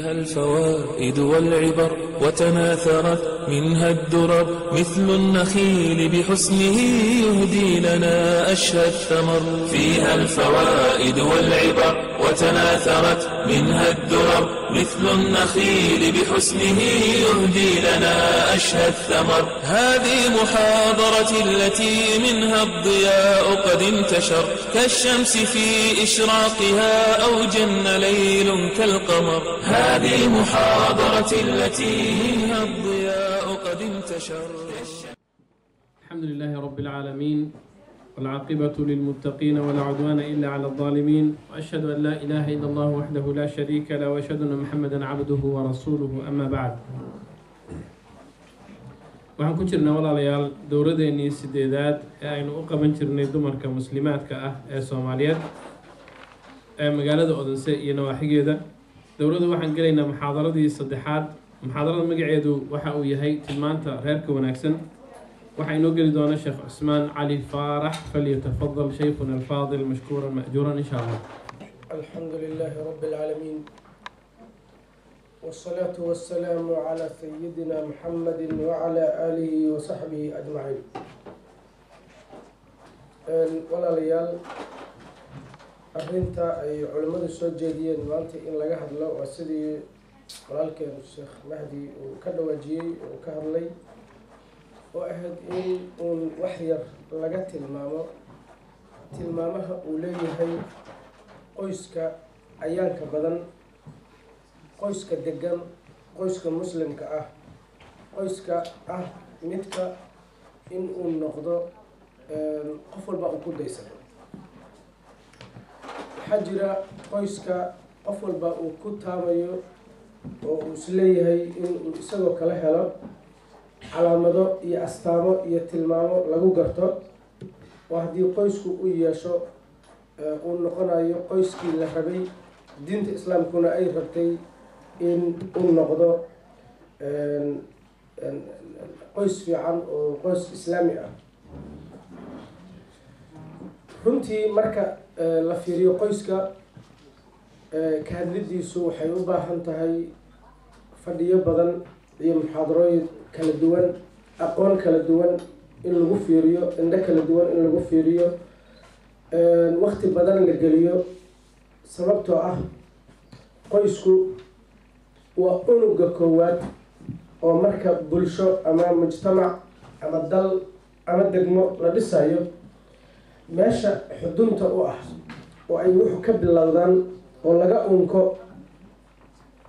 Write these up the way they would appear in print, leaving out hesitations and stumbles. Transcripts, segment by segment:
فيها الفوائد والعبر وتناثرت منها الدرر مثل النخيل بحسنه يهدي لنا أشهى الثمر. فيها الفوائد والعبر وتناثرت منها الدرر مثل النخيل بحسنه يهدي لنا أشهى الثمر. هذه محاضرة التي منها الضياء قد انتشر كالشمس في إشراقها أو جن ليل كالقمر. هذه محاضرة التي منها الضياء قد انتشر. الحمد لله رب العالمين والعاقبة للمتقين ولا عدوان إلا على الظالمين، وأشهد أن لا إله إلا الله وحده لا شريك له، وأشهد أن محمدا عبده ورسوله. أما بعد، waxaan ku jirnaa walaalayaal dowladeennii sideedaad ee aynu u qaban jirnay dumarka muslimaadka ah ee Soomaaliyeed ee magaalada Odense iyo nawaaxigeeda. dowladda waxaan gelaynaa muxaadaradii saddexaad. muxaadarada magaceedu waxa uu yahay tilmaanta reerka wanaagsan. waxaa inoo geli doona Sheekh Cusmaan Cali Faarax. falyatafadal shaykhuna alfaadil mashkuuran ma'juuran insha Allah. alxamdulillahi rabbil aalamiin والصلاة والسلام على سيدنا محمد وعلى آله وصحبه أجمعين. ولا ليال أرنتا أي علماء السجاديين مالتي إن لجاه الله وسدي ولكن الشيخ مهدي وكدوجي وكهرلي وأحد إن وحير لجت تلمامها وليه هي قيسك أيانك بدن qoyska degan, qoyska muslimka ah, qoyska ah midka in uu noqdo qof walba uu ku daysano. waxaa jira qoyska qof walba uu ku taamayo oo uu isleeyahay in uu isagoo kala helo calaamado iyo astaamo iyo tilmaamo lagu garto, oo haddii qoysku u yeesho uu noqonayo qoyskii la rabay, diinta islaamkuna ay rabtay in uu noqdo qoys fiican oo qoys islaami ah. runtii marka la fiiriyo qoyska ka hadlidiisu waxay u baahan tahay fadhiyo badan iyo muxaadarooyin kala duwan, aqoon kala duwan in lagu fiiriyo, indho kala duwan in lagu fiiriyo, waqti badan la geliyo. sababtoo ah qoysku waa unuga koowaad oo marka bulsho ama mujtamac ama dal ama degmo la dhisayo meesha xudunta u ah oo ay wuxuu ka bilowdaan oo laga unko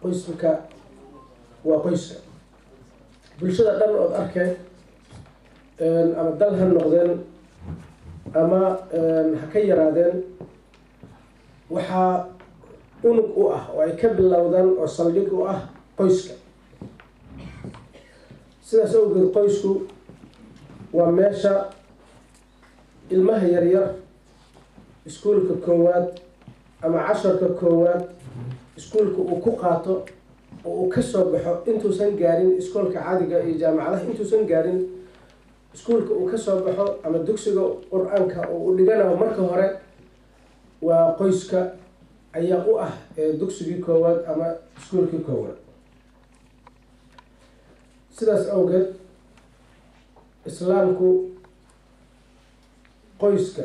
qoyska waa qoyska. bulshada dhan oo arkay ama dal ha noqdeen ama ha ka yaraadeen waxaa unug u ah oo ay ka bilowdaan oo saldhig u ah qoyska. sidaas awgeed qoysku waa meesha ilmaha yaryar iskuulka koowaad ama casharka koowaad iskuulka uu ku qaato oo uu ka soo baxo intuusan gaarin iskoolka caadiga iyo jaamacadaha, intuusan gaarin iskuulka uu ka soo baxo ama dugsiga qur-aanka oo uu dhiganayo marka hore waa qoyska ayaa u ah dugsigii koowaad ama iskuulkii koowaad. sidaas awgeed islaamku qoyska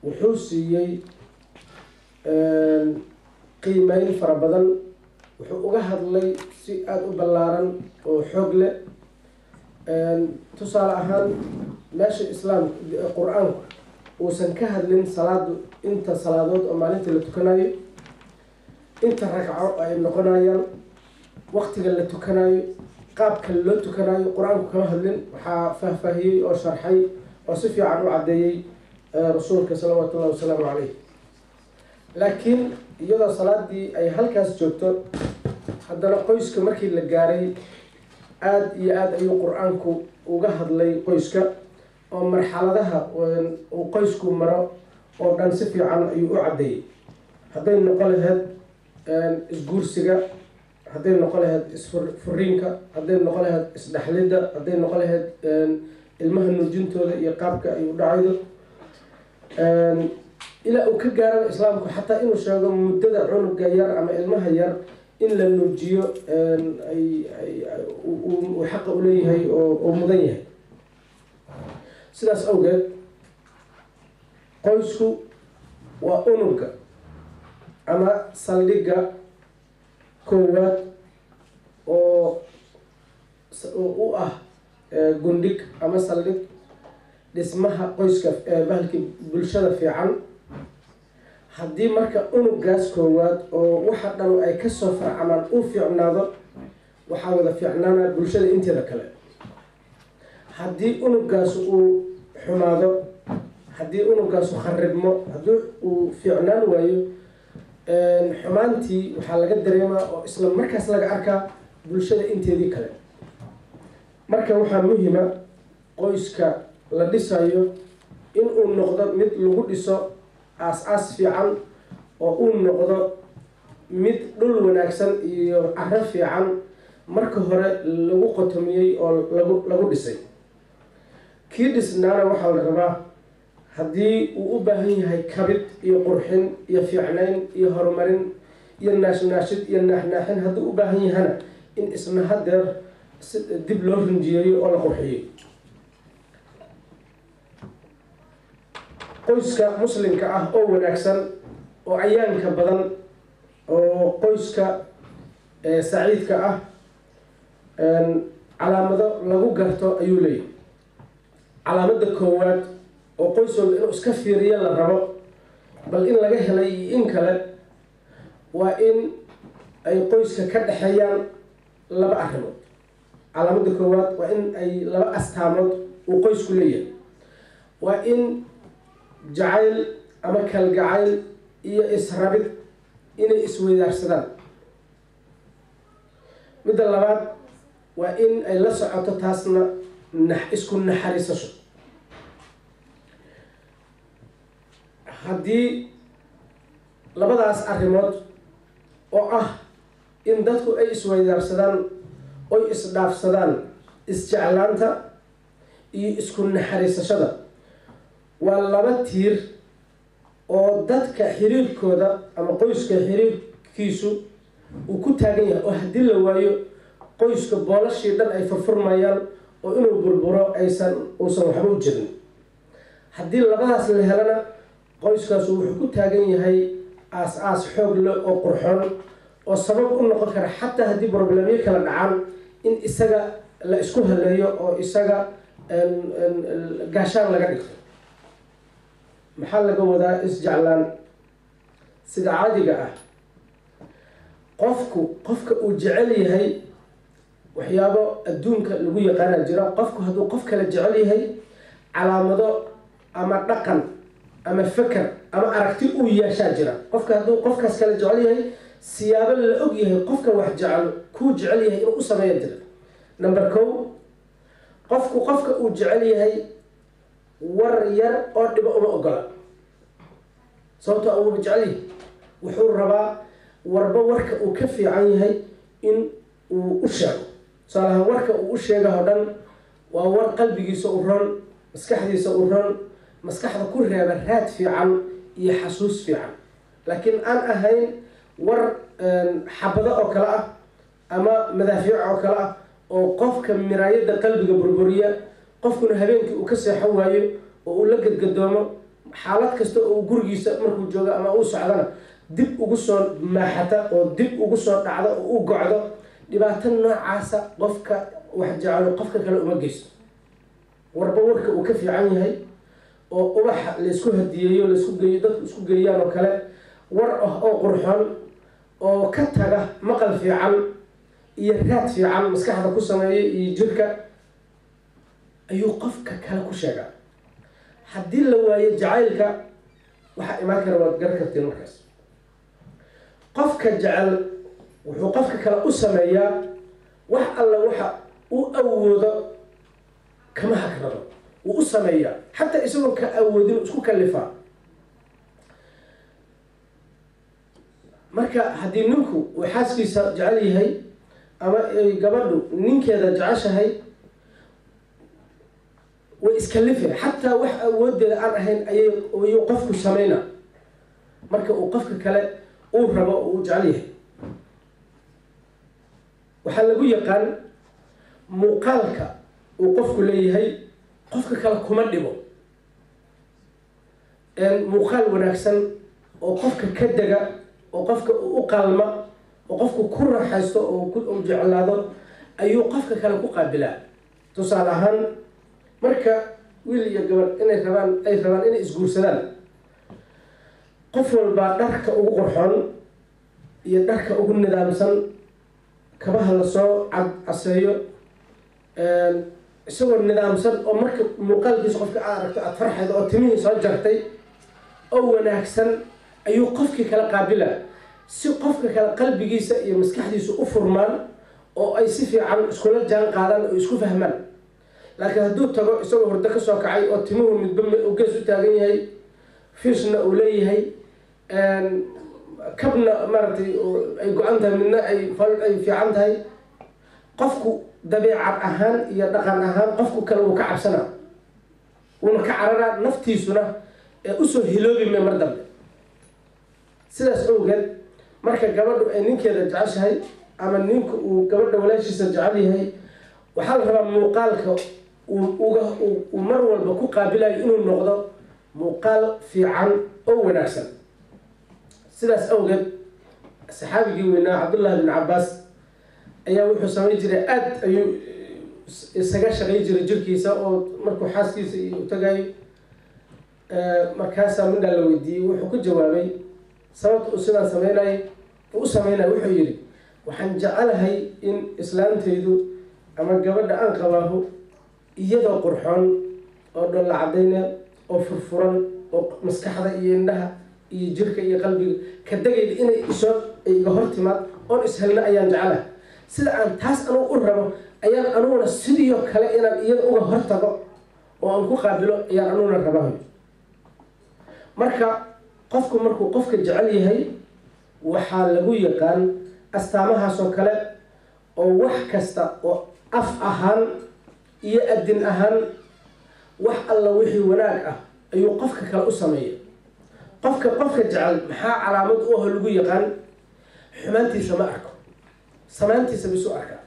wuxuu siiyey qiimeyn fara badan, wuxuu uga hadlay si aada u ballaaran oo xoog leh. tusaale ahaan meesha islaamka qur-aanku uusan ka hadlin salaadu inta salaadood oo maalintii la tukanayo, inta ragco ay noqonayaan, waqtiga la tukanayo, qaabka loo tukanayo qur-aanku kama hadlin. waxaa faahfaahiyey oo sharxay oo si fiican u caddeeyey rasuulka salawaatu ullahi wasalaamu caleyh. laakiin iyadoo salaadii ay halkaas joogto, haddana qoyska markii la gaaray aada iyo aada ayuu qur-aanku uga hadlay qoyska, oo marxaladaha uu qoysku maro oo dhan si fiican ayuu u caddeeyey. hadday noqon lahayd isguursiga, hadday noqon lahayd isfuriinka, hadday noqon lahayd isdhexlidda, hadday noqon lahayd ilmaha nuujintooda iyo qaabka ay u dhacaydo, ilaa uu ka gaaro islaamku xataa inuu sheego muddada cunuga yar ama ilmaha yar in la nuujiyo uu xaqa u leeyahay oo mudan yahay. sidaas awgeed qoysku waa unugga ama saldhigga koowaad oo u ah gundhig ama saldhig dhismaha qoyska bahalkii bulshada fiican. haddii marka unuggaas koowaad oo waxa dhan ay kasoo farcamaan u fiicnaado, waxaa wada fiicnaana bulshada inteeda kale. haddii unuggaas uu xumaado, haddii unuggaasu kharibmo, haddii uu fiicnaan waayo, xumaantii waxaa laga dareemaa oo isla markaas laga arkaa bulshada inteedii kale. marka waxaa muhiima qoyska la dhisayo in uu noqdo mid lagu dhiso aas-aas fiican, oo uu noqdo mid dhul wanaagsan iyo caro fiican marka hore lagu qotomiyey oo lagu dhisay. kii dhisnaana waxaa la rabaa haddii uu u baahan yahay kabid iyo qurxin iyo fiicnayn iyo horumarin iyo naashnaashid iyo naaxnaaxin haddii u baahan yahana in isna hadeer dib loo rinjiyeeyo oo la qurxiyey. qoyska muslimka ah oo wanaagsan oo cayaanka badan oo qoyska saciidka ah calaamado lagu garto ayuu leeyahay. calaamada koowaad oo qoys walba inuu iska fiiriyo la rabo bal in laga helay iyo in kale waa in ay qoyska ka dhexeeyaan laba arrimood. calaamada koowaad waa in ay laba astaamood uu qoysku leeyahay. waa in jacayl ama kalgacayl iyo israbid inay isweydaarsadaan. midda labaad waa in ay la socoto taasna isku naxariisasho. haddii labadaas arrimood oo ah in dadku ay isweydaarsadaan oy isdhaafsadaan isjeclaanta iyo isku naxariisashada, waa laba tiir oo dadka xiriirkooda ama qoyska xiriirkiisu uu ku taagan yahay. oo haddii la waayo qoyska boolashii dhan ay furfurmayaan oo inuu burburo uusan waxba u jirin. haddii labadaas la helana qoyskaasu wuxuu ku taagan yahay aas-aas xoog leh oo qurxoon oo sabab u noqon kara xataa haddii problemyo kala dhacaan in isaga la isku haleeyo oo isaga gaashaan laga dhigto. maxaa laga wadaa isjeclaan? sida caadiga ah qofka uu jecel yahay waxyaabo adduunka lagu yaqaana jira. qofku hadduu qof kale jecel yahay, calaamado ama dhaqan ama feker ama aragti uu yeeshaa jira. qofka hadduu qofkaas kale jecel yahay, siyaabo la og yahay qofka wax jecel kuu jecel yahay inuu u sameeya jira. number 1, qofka uu jecel yahay war yar oo dhibo uma ogola. sababtoo uu jecel yahay wuxuu rabaa warba warka uu ka fiican yahay in uu u sheego. tusaalahaan warka uu u sheegaho dhan waa war qalbigiisa u ron, maskaxdiisa u ron, maskaxda ku reeba raad fiican iyo xasuus fiican. laakiin aan ahayn war xabado oo kale ah ama madaafiic oo kale ah oo qofka miraayada qalbiga burburiya, qofkuna habeenkii uu ka seexan waayo oo uu la gadgadoomo. xaalad kasta oo gurigiisa markuu joogo ama uu socdana dib ugu soo maaxata oo dib ugu soo dhacdo oo u gocdo. dhibaato noocaasa qofka wax jecelo qofka kale uma geysto. warba warka uu ka fiican yahay oo ubaxa laysku hadiyeeyo laysku geeyo dadku isku geeyaan oo kale, war ah oo qurxoon oo ka taga maqal fiican iyo raad fiican maskaxda ku sameeya iyo jirka ayuu qofka kale ku sheegaa. haddii la waayo jacaylka waxaa imaan kara waad gar kartiin. markaas qofka jecel wuxuu qofka kale u sameeyaa wax alla waxa uu awoodo kama hakrado, wuu u sameeyaa xataa isagoo ka awoodin isku kalifaa. marka haddii ninku uu xaaskiisa jecel yahay ama gabadhu ninkeeda jeceshahay, way iskalife xataa wax awoodeeda aan ahayn ayuu qofku sameyna marka uu qofka kale uu rabo uu jecel yahay. waxaa lagu yaqaan muuqaalka uu qofku leeyahay qofka kale kuma dhibo muuqaal wanaagsan oo qofka ka dega oo qofka u qalma oo qofku ku raaxaysto oo u jeclaado ayuu qofka kale ku qaabilaa tusaale ahaan marka wiil iyo gabadh ay rabaan inay isguursadaan qof walbaa dharka ugu qurxoon iyo dharka ugu nidaamsan kabaha lasoo caseeyo isagoo nidaamsan oo marka muuqaalkiisa qofka aad aragto aad farxaydo oo timihii soo jartay oo wanaagsan ayuu qofkii kala qaabila si qofka kale qalbigiisa iyo maskaxdiisa u furmaan oo ay si fiican iskula jaan qaadaan oo isku fahmaan laakiin hadduu tago isagoo hurdo ka soo kacay oo timuhu midba uu gees u taagan yahay fiishna uu leeyahay kabna maaragtay ay go-an tahay midna ay fiican tahay qofku dabeecad ahaan iyo dhaqan ahaan qofku kale wuu ka cabsanaa wuuna ka cararaa naftiisuna usoo hiloobime mar dambe sidaas awgeed marka gabadhu ay ninkeeda jeceshahay ama ninka uu gabadha walaashiisa jecel yahay waxaa la rabaa muuqaalka uu mar walba ku qaabilayo inuu noqdo muuqaal fiican oo wanaagsan sidaas awgeed saxaabigii weynaa cabdullaahi bin cabbaas ayaa wuxuu samayn jiray aad ayuu isaga shaqay jiray jirkiisa oo markuu xaaskiisa u tagayo markaasaa midhaa la weydiiyey wuxuu ku jawaabay sababta uu sidaan u sameynaya wuxuu yidhi waxaan jecelahay in islaantaydu ama gabadha aan qabaaho iyadoo qurxoon oo dholla cadayna oo furfuran oo maskaxda iyo indhaha iyo jirka iyo qalbiga ka degayda inay iga hor timaad oon ishelna ayaan jecelahay sida aan taas anugu u rabo ayaan anuguna sidiio kale inaan iyada uga hor tago oo aan ku qaabilo ayaan anuguna rabahay marka qofku markuu qofka jecel yahay waxaa lagu yaqaan astaamahaasoo kale oo wax kasta oo af ahaan iyo adin ahaan wax alla wixii wanaag ah ayuu qofka kale u sameeya qofka jecel maxaa calaamad u ah lagu yaqaan xumaantiisa ma arko samaantiisa bisu arkaa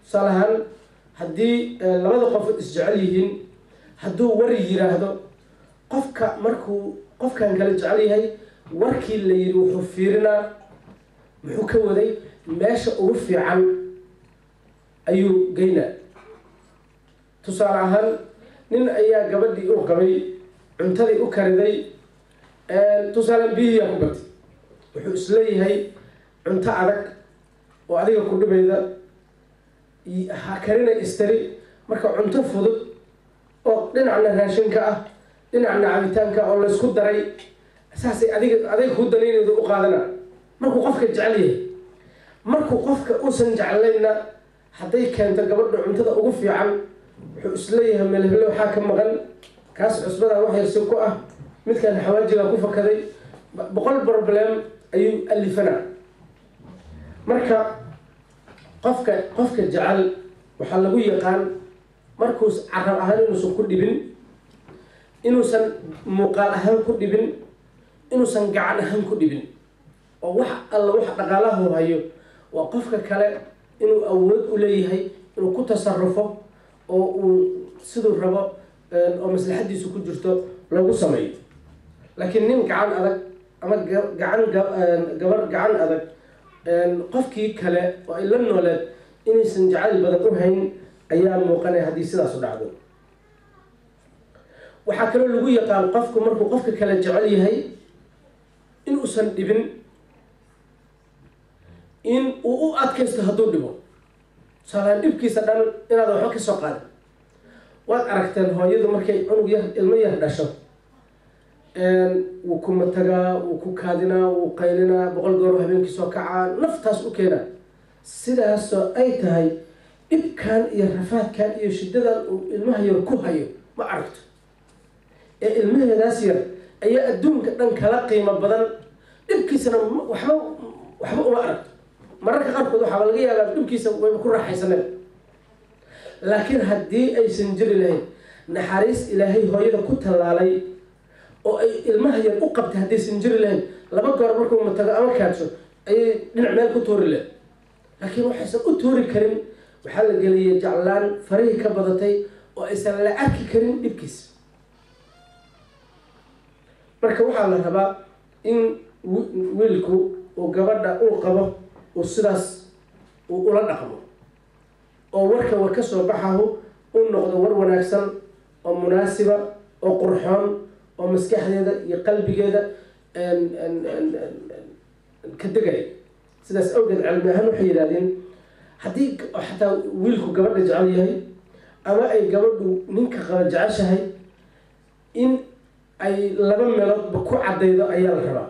tusaale ahaan haddii labada qof isjecel yihiin hadduu war yiraahdo qofka markuu qofkan kale jecel yahay warkii la yidhi wuxuu fiirinaa muxuu ka waday meesha ugu fiican ayuu geynaa tusaale ahaan nin ayaa gabadhii u qabay cuntadii u kariday tusaalean biyihiyaa ku batay wuxuu isleeyahay cunto adag oo adiga ku dhibayda ha karinay istari marka cunto fudud oo dhinacna raashinka ah dhinacna cabitaanka oo laysku daray saasay adiga ku danaynayda u qaadana markuu qofka jecel yahay markuu qofka uusan jeclayna hadday keento gabadha cuntada ugu fiican wuxuu isleeyahay melhelo waxaa ka maqan kaas cusbadaa wax yarsi ku ah midkan xawaajigaa ku fakaday 100 problem ayuu alifana marka qofka jecel waxaa lagu yaqaan markuus carab ahaan inuusan ku dhibin inuusan muuqaal ahaan ku dhibin inuusan gacan ahaan ku dhibin oo wax alla wax dhaqaalahu hayo waa qofka kale inuu awood u leeyahay inuu ku tasarrufo oo uu siduu rabo oo maslaxadiisu ku jirto lagu sameeyo laakiin nin gacan adag ama gabar gacan adag qofkii kale oo ay la nooleed inaysan jacayl badan u hayn ayaa muuqanaya haddii sidaas u dhacdo waxaa kaloo lagu yaqaan qofku markuu qofka kale jecel yahay inuusan dhibin in uu u adkaysto hadduu dhibo tusaalahaan dhibkiisa dhan inaad waxba ka soo qaadin waad aragteen hooyadu markay ilmo yar dhasho wuu ku matagaa wuu ku kaadinaa wuu qaylinaa 100 goor habeenkii soo kacaa naftaas u keenaa sidaasoo ay tahay dhibkan iyo rafaadkan iyo shiddadan uu ilmaha yar ku hayo ma aragto ee ilmaheedaas yar ayaa adduunka dhan kala qiimo badan dhibkiisana waxba uma aragto mararka qaarkood waxaa laga yaabaa dhibkiisa wayba ku raaxaysaneen laakiin haddii aysan jiri lahayn naxariis ilaahay hooyada ku tallaalay oo ay ilmaha yar u qabtay haddaysan jiri lahayn 2 goor markuu matago ama kaadsho ayay dhinac meel ku tuuri lahayd laakiin waxaysan u tuuri karin waxaa la geliyay jeclaan farihii ka badatay oo aysan la arki karin dhibkiisa. marka waxaa la rabaa in wiilku uu gabadha uu qabo uu sidaas uu ula dhaqmo oo warka war ka soo baxahu uu noqdo war wanaagsan oo munaasiba oo qurxoon oo maskaxdeeda iyo qalbigeeda ka degay. sidaas awgeed cilmi ahaan waxay yidhahdeen haddii xataa wiilku gabadha jecel yahay ama ay gabadhu ninka qaba jeceshahay in ay laba meeloodba ku caddaydo ayaa la rabaa.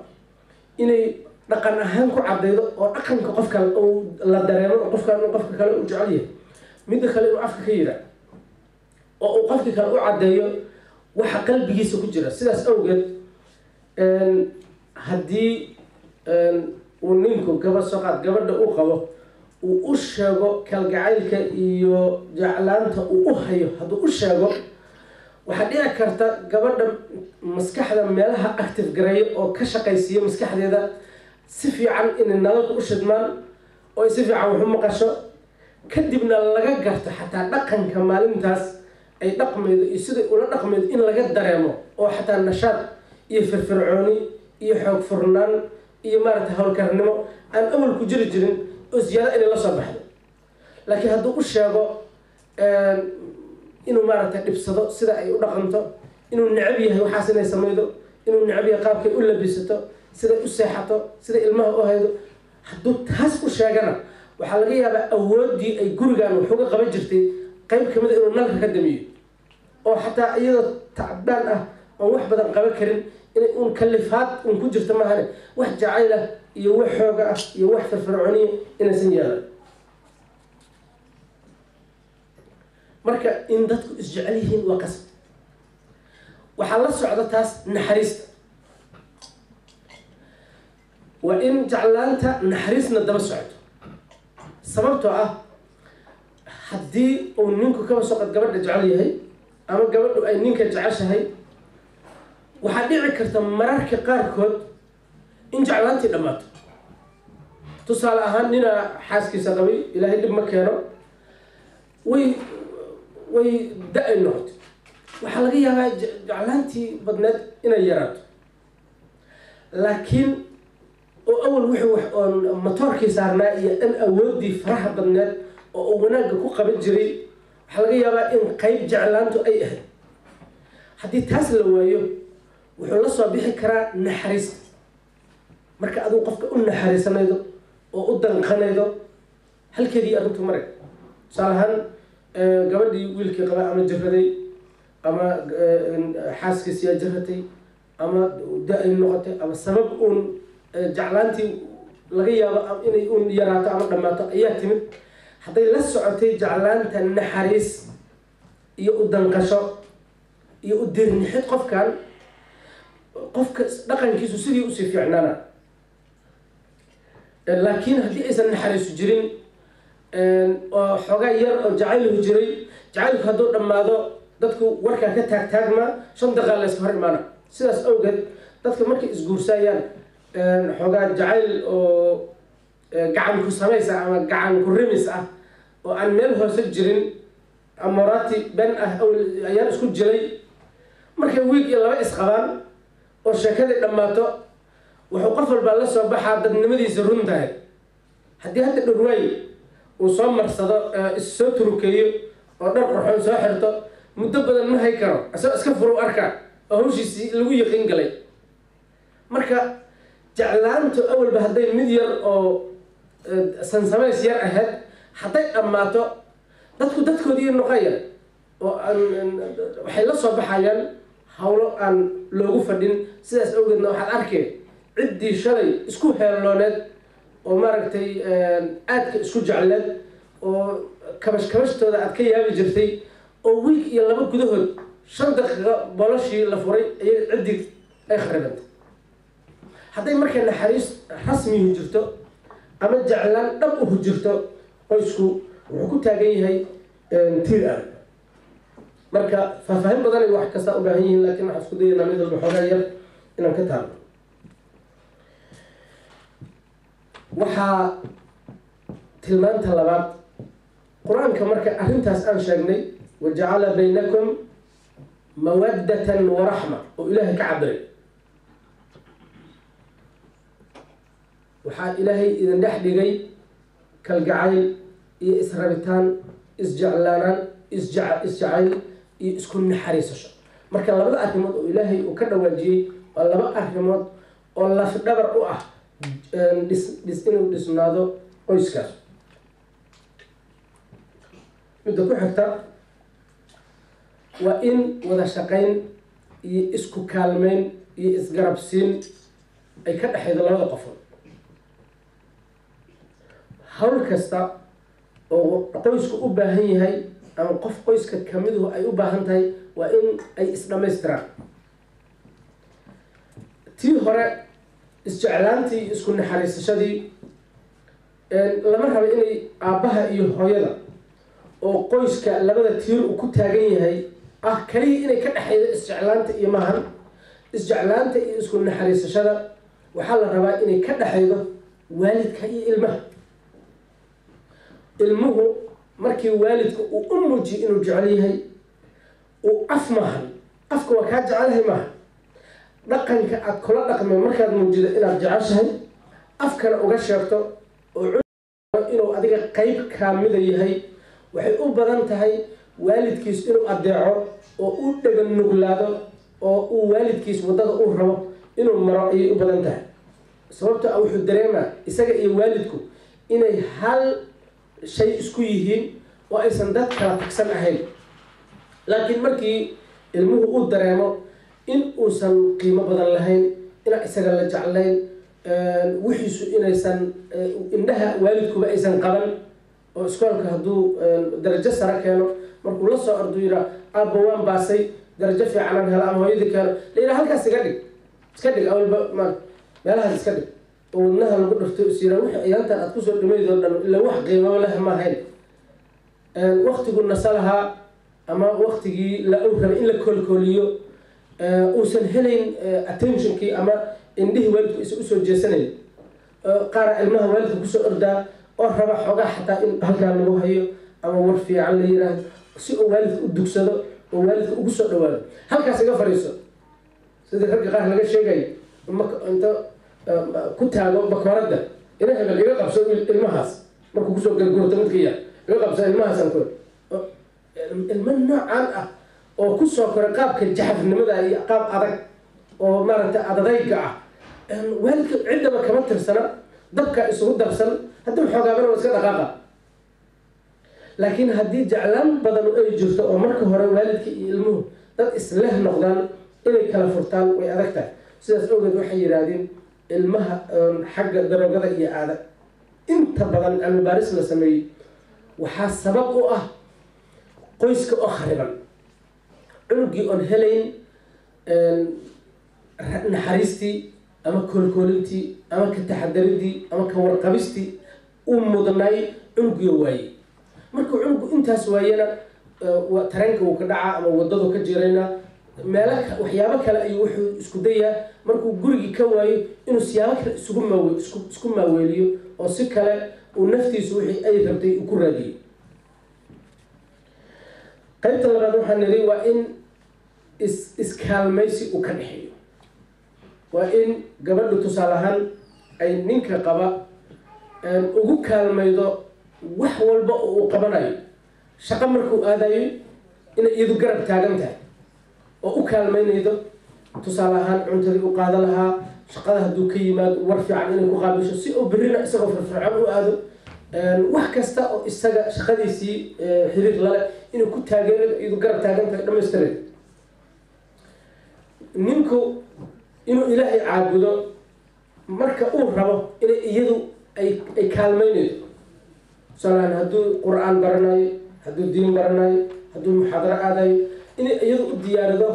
inay dhaqan ahaan ku caddaydo oo dhaqanka qofka uu la dareemo oo qofka kale uu jecel yahay. midda kale inuu afka ka yidhaa oo uu qofkii kale u caddeeyo waxa qalbigiisa ku jira. sidaas awgeed haddii uu ninku gabadha uu qabo uu u sheego kalgacaylka iyo jeclaanta uu u hayo, hadduu u sheego waxaa dhici karta gabadha maskaxda meelaha active gareeya oo ka shaqaysiiya maskaxdeeda si fiican inay nalalka u shidmaan oo ay si fiican wax u maqasho, kadibna laga garto xataa dhaqanka maalintaas ay dhaqmaydo iyo siday ula dhaqmaydo in laga dareemo oo xataa nashaad iyo firfircooni iyo xoog furnaan iyo maaragtay howlkarnimo aan awal ku jiri jirin oo siyaada inay la soo baxdo. laakiin hadduu u sheego inuu maaragtay dhibsado sida ay u dhaqanto, inuu necab yahay waxaas inay samaydo, inuu necab yahay qaabkay u labisato, siday u seexato, siday ilmaha u haydo, hadduu taas u sheegana waxaa laga yaabaa awooddii ay gurigan wax uga qaban jirtay qayb ka mid a inuu nalka ka damiyo oo xataa iyadoo tacbaan ah oon wax badan qaban karin inay uun kalifaad uun ku jirto maahane wax jacayl ah iyo wax xooga ah iyo wax firfircooniya inaysan yeelan. marka in dadku isjecel yihiin waa qasab. waxaa la socda taas naxariista. waa in jeclaanta naxariisna daba socoto. sababtoo ah haddii uu ninku kaba soqod gabadha jecel yahay ama gabadhu ay ninka jeceshahay waxaa dhici karta mararka qaarkood in jeclaantii dhammaato. tusaale ahaan ninaa xaaskiisa qabay, ilaahay dhib ma keeno, way da-ay noqoto. waxaa laga yaabaa jeclaantii badneed inay yaraato, laakiin oo awal wixii wax oon matoorkii saarnaa iyo dhan awooddii faraha badneed oo uu wanaagga ku qaban jiray waxaa laga yaabaa in qayb jeclaantu ay ahayd. haddii taas la waayo wuxuu la soo bixi karaa naxariista. marka aduu qofka u naxariisanaydo oo u danqanaydo halkeedii arrintu marag. tusaale ahaan gabadhii wiilkii qaba ama jiraday ama xaaskiisiyaa jiratay ama da-ay noqotay ama sabab uun jeclaantii laga yaabo inay uun yaraato ama dhammaato ayaa timid. hadday la socotay jeclaanta naxariis iyo u danqasho iyo u dirnixid qofka dhaqankiisu sidii usii fiicnaana. laakiin haddii aysan naxariisu jirin oo xoogaa yar oo jacayluhu jiray, jacaylku hadduu dhammaado dadku warkaa ka taagtaagma 5 daqiiqa la iska hor imaana. sidaas awgeed dadka markay isguursaayaan xoogaa jacayl oo gacan ku samaysa ama gacan ku rimis ah oo aan meel hoose jirin amoraati ben ah ayaan isku jiray, markay wiig iyo 2 isqabaan oo sheekadii dhammaato wuxuu qof walbaa la soo baxaa dadnimadiisa run tahay. haddii hadda dhurwaay uu soo marsado issoo turukeeyo oo dhar qurxoon soo xirto muddo badan ma hay karo, asagoo iska furu arkaa oo hawshiisii lagu yaqiin galay. marka jeclaantu awalba hadday mid yar oo sansamays yar ahayd hadday dhammaato dadku dadkoodii noqoya oo waxay la soo baxayaan hawlo aan loogu fadhin. sidaas awgeedna waxaad arkeen ciddii shalay isku heellooneed oo maaragtay aadka isku jecleed oo kabashtooda aad ka yaabi jirtay oo wiig iyo 2 gudahood 5 daqiiqo bolashii la furay iyaga ciddii ay kharibantay. hadday markay naxariis rasmihu jirto ama jeclaan dhab uhu jirto qoysku wuxuu ku taagan yahay tiir ah. marka faahfaahin badan ay wax kasta u baahan yihiin, laakiin waxaan isku dayaynaa mid walba xoogaa yar inaan ka taabno. waxaa tilmaanta labaad qur-aanka marka arrintaas aan sheegnay wajacala baynakum mawaddatan wa raxma oo ilaahay ka cabiray waxaa ilaahay idin dhex dhigay kalgacayl iyo israbitaan isjeclaanaan isjacayl iyo isku naxariisasho marka labada arrimood oo ilaahay uu ka dhawaajiyey waa laba arrimood oo laf dhabar u ah inuu dhisnaado qoyskaas midda ku xigta waa in wada shaqayn iyo isku kaalmeyn iyo isgarabsiin ay ka dhexaydo labada qofood hawl kasta oo qoysku u baahan yahay ama qof qoyska kamiduhu ay u baahan tahay waa in ay isdhamaystiraan tii hore isjeclaantii iyo isku naxariisashadii lama rabo inay aabbaha iyo hooyada oo qoyska labada tiir uu ku taagan yahay kaliya inay ka dhexaydo isjeclaanta iyo mahan isjeclaanta iyo isku naxariisashada waxaa la rabaa inay ka dhexaydo waalidka iyo ilmaha ilmuhu markii waalidka uu u muujiyo inuu jecel yahay uu af maahan afka waa kaa jecelahay maaha dhaqanka aad kula dhaqmay markaad muujido inaad jeceshahay afkana uga sheegto oo inuu adiga qayb kaamida yahay waxay u badan tahay waalidkiis inuu adeeco oo u dhagan nuglaado oo uu waalidkiis waddada uu rabo inuu maro ayay u badan tahay sababto wuxuu dareemaa isaga iyo waalidku inay hal shay isku yihiin oo aysan dad kala tagsan ahayn laakiin markii ilmuhu uu dareemo in uusan qiimo badan lahayn inaan isaga la jeclayn wixiisu inaysan indhaha waalidkuba aysan qaban oo iskoolka hadduu darajo sare keeno markuu la soo ordu yiraa aabba waan baasay darajo fiicanan hela ama hooyadii keeno la yihaa halkaas iska dhig awalba meelahaas iska dhig oo wadnaha lagu dhirto is yiraa wixii ayaantan aad kusoo dhimaydoo dhan ilaa wax qiimaba leh ma ahayn waktigu nasalahaa ama waktigii la rabay in la koolkooliyo uusan helayn attentionkii ama indhihii waalidku isa usoo jeesanayn qaara ilmaha waalidka kusoo ordaa oo raba xoogaa xataa in halkaa lagu hayo ama war fiican la yiraahdo si uu waalidka u dugsado oo waalidka ugu soo dhawaado halkaas iga fariiso sidii ragga qaar laga sheegayo inta ku taago bakooradda ina hebel iga qabso ilmahaas markuu kusoo gargurto midka yar iga qabso ilmahaasaan koy ilmo noocaan ah oo kusoo koray qaabka jaxafnimada iyo qaab adag oo maaragtay adadayga ah waalidka ciddaba kama tirsana dabka isugu darsan haddii xoogaabana waa iska dhaqaaqa laakiin haddii jeclaan badan ay jirto oo marka hore waalidka iyo ilmuhu dad isleh noqdaan inay kala furtaan way adag tahay sidaas awgeed waxay yidhaahdeen ilmaha xagga daroogada iyo aada inta badan cilmibaaris la sameeyey waxaa sabab u ah qoyska oo khariban cunugii oon helayn naxariistii ama koolkoolintii ama ka taxadaridii ama ka warqabistii uu mudnay cunugiyo waayey markuu cunugu intaas waayana tareenka wuu ka dhacaa ama waddadu ka jirayna waxyaabo kale ayuu wuxuu isku dayaa markuu gurigii ka waayo inuu siyaabo kale isku maaweeliyo oo si kale uu naftiisu wixii ay rabtay uu ku raadiyo qaybta labaad waxaa niri waa in iskaalmaysi uu ka dhexeeyo waa in gabadhu tusaale ahaan ay ninka qaba ugu kaalmaydo wax walba oo uu qabanayo shaqo markuu aadayo inay iyadu garab taagan tahay oo u kaalmaynaydo tusaale ahaan cuntadii u qaada lahaa shaqada hadduu ka yimaado war fiican inay ku qaabisho si uu berrina isagoo firfircoon u aado wax kasta oo isaga shaqadiisii xiriir lale inuu ku taageero iyadu garab taagan tahay dhamaystireed ninku inuu ilaahay caabudo marka uu rabo inay iyadu ay kaalmaynaydo tusaalahaan hadduu qur-aan baranayo hadduu diin baranayo hadduu muxaadaro aadayo inay iyadu u diyaarido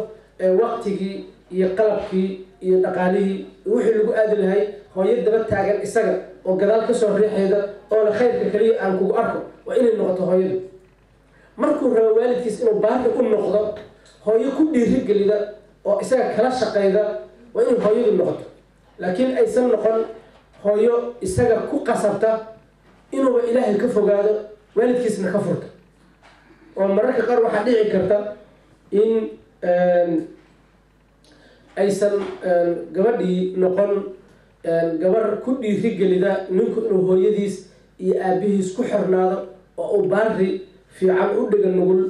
waqtigii iyo qalabkii iyo dhaqaalihii wixii lagu aadi lahay hooyo daba taagan isaga oo gadaal kasoo riixayda oona khayrka kaliya aan kugu arko waa inay noqoto hooyadu markuu rabo waalidkiis inuu baari u noqdo hooyo ku dhiirigelida oo isaga kala shaqayda waa inay hooyadu noqoto laakiin aysan noqon hooyo isaga ku qasabta inuuba ilaahay ka fogaado waalidkiisna ka furto oo mararka qaar waxaa dhici karta in aysan gabadhii noqon gabar ku dhiirigelida ninku inuu hooyadiis iyo aabihiis ku xirnaado oo uu baari fiican u dhiga nugul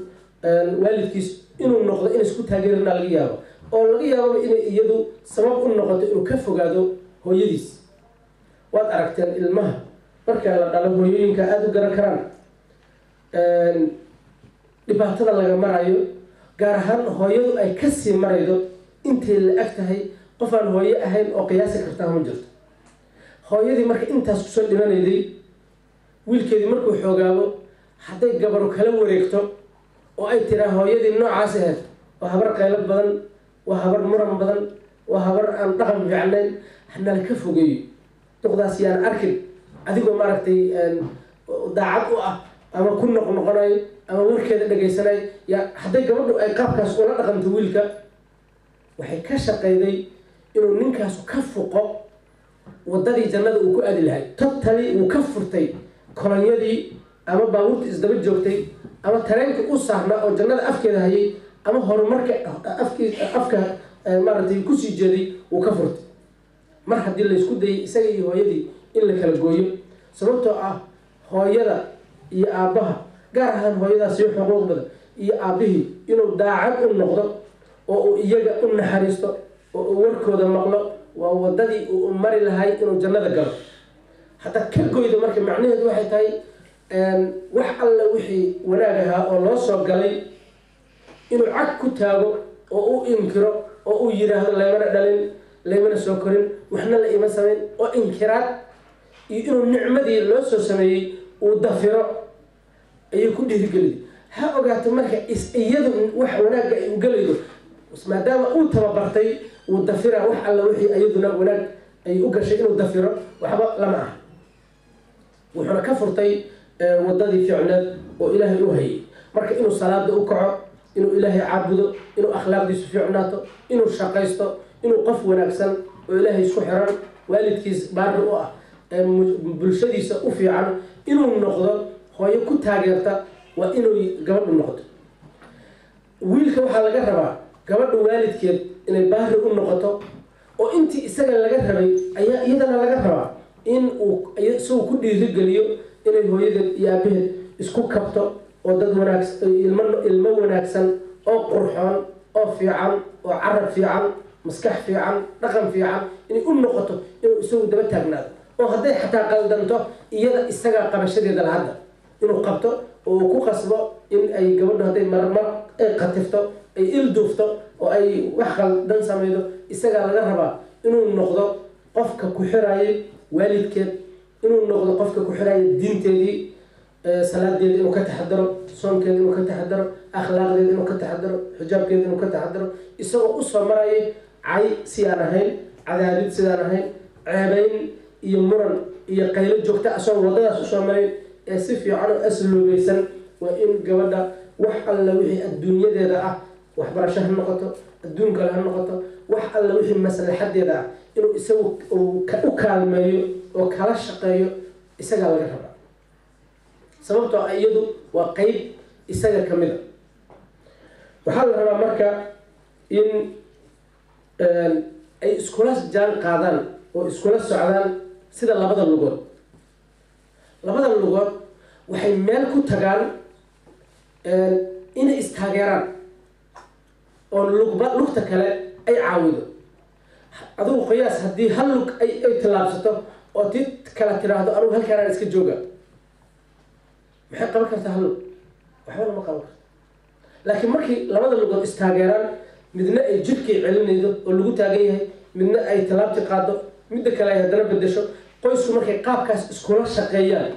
waalidkiis inuu noqdo in isku taageerina laga yaabo oo laga yaabo inay iyadu sabab u noqoto inuu ka fogaado hooyadiis waad aragteen ilmaha marka la dhalo hooyooyinka aada u garan karaan dhibaatada laga marayo gaar ahaan hooyadu ay kasii maraydo intay la ag tahay qof aan hooyo ahayn oo qiyaasi kartaa ma jirto hooyadii marka intaas kusoo dhimanayday wiilkeedii markuu xoogaabo hadday gabaru kala wareegto oo ay tiraa hooyadii noocaas ahayd waa habar qaylo badan waa habar muran badan waa habar aan dhaqan fiicnayn hanala ka fogeeyo duqdaas yaan arkin adigoo maaragtay daacad u ah ama ku noqnoqonayo ama warkeeda dhagaysanayo yaa hadday gabadhu ay qaabkaas ula dhaqanto wiilka waxay ka shaqayday inuu ninkaasu ka foqo waddadii jannada uu ku aadi lahay totally uu ka furtay kolonyadii ama baabuurta isdaba joogtay ama tareenka u saarnaa oo jannada afkeeda hayay ama horumarka afka maaragtay kusii jeeday uu ka furtay mar haddii laysku dayay isaga iyo hooyadii in la kala gooyo sababtoo ah hooyada iyo aabbaha gaar ahaan hooyadaas iyo xuquuq badan iyo aabbihii inuu daacad u noqdo oo uu iyaga u naxariisto oo uu warkooda maqlo waa waddadii uu mari lahay inuu jannada galo hadda ka goydo marka macnaheedu waxay tahay wax alla wixii wanaag ahaa oo loo soo galay inuu cag ku taago oo u inkiro oo uu yidhaahdo laymana dhalin laymana soo korin waxna la ima samayn oo inkiraad iyo inuu nicmadii loo soo sameeyey uu dafiro ayay ku dhiirigelida ha ogaato marka iyadu wax wanaagga ay u galaydo maadaama uu tababartay uu dafira wax alla wixii iyaduna wanaag ay u gashay inuu dafiro waxba lama ah wuxuuna ka furtay waddadii fiicneed oo ilaahay u hayay marka inuu salaada u kaco inuu ilaahay caabudo inuu akhlaaqdiisu fiicnaato inuu shaqaysto inuu qof wanaagsan oo ilaahay isku xiran waalidkiis baari u ah bulshadiisa u fiican inuu noqdo hooyo ku taageerta waa inuu gabadhu noqdo wiilka waxaa laga rabaa gabadha waalidkeed inay baari u noqoto oo intii isaga laga rabay ayaa iyadana laga rabaa in uu isagu ku dhiirigeliyo inay hooyadeed iyo aabaheed isku kabto oo dad wanaagsan ilmo wanaagsan oo qurxoon oo fiican oo carab fiican maskax fiican dhaqan fiican inay u noqoto inuu isagu daba taagnaado oo hadday xataa qaldanto iyada isagaa qabashadeeda lahadda inuu qabto oo uu ku qasbo in ay gabadho hadday marmar ay qatifto ay ilduufto oo ay wax qaldan samaydo isagaa laga rabaa inuu noqdo qofka ku xirayay waalidkeed inuu noqdo qofka ku xirayay diinteedii salaadeeda inuu ka taxadaro soonkeeda inuu ka taxadaro akhlaaqdeeda inuu ka taxadaro xijaabkeeda inuu ka taxadaro isagoo usoo marayay cay si aan ahayn cadaabid sidaan ahayn ceebayn iyo muran iyo qaylo joogta asagoo waddadaas usoo marayn ee si fiican oo asluubeysan waa in gabadha wax alla wixii adduunyadeeda ah waxbarasho ha noqoto adduun kale ha noqoto wax alla wixii maslaxadeeda ah inuu isagu u kaalmeeyo oo kala shaqeeyo isagaa laga rabaa sababtoo ah iyadu waa qeyb isaga ka mid a waxaa la rabaa marka in ay iskula jaan qaadaan oo iskula socdaan sida labada lugood waxay meel ku tagaan inay istaageeraan oo lugta kale ay caawido adugu qiyaas haddii hal lug ay tillaabsato oo ti kala tiraahdo anugu halkaanaan iska jooga maxay qaban kartaa hal lug waxba lama qaban karto laakiin markii labada lugood istaageeraan midna ay jidhkii celinaydo oo lagu taagan yahay midna ay tillaabti qaado midda kale ay haddana bedesho qoysku markay qaabkaas iskula shaqeeyaan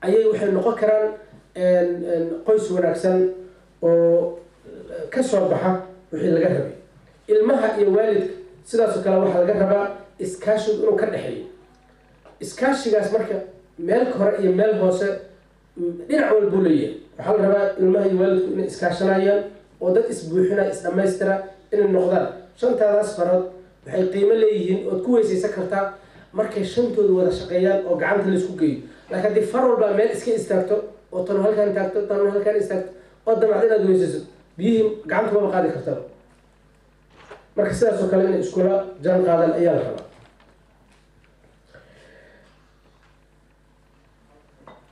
ayay waxay noqon karaan qoys wanaagsan oo ka soo baxa wixii laga rabay ilmaha iyo waalidka sidaasoo kale waxaa laga rabaa iskaashigu inuu ka dhexeeyo iskaashigaas marka meel hore iyo meel hoose dhinac walbuu leeyahay waxaa la rabaa ilmaha iyo waalidku inay iskaashanayaan oo dad isbuuxinaya isdhammaystira inay noqdaan shantaadaas farood waxay qiimo leeyihiin ood ku weysaysan kartaa markay shantooda wada shaqeeyaan oo gacanta laysku geeyo laakiin haddii far walba meel iska istaagto oo tan halkan taagto tan halkan istaagto oo damacdo inaad weysayso biyihii gacanta kuma qaadi kartaa marka sidaas oo kale inay iskula jaan qaadan ayaa la rabaa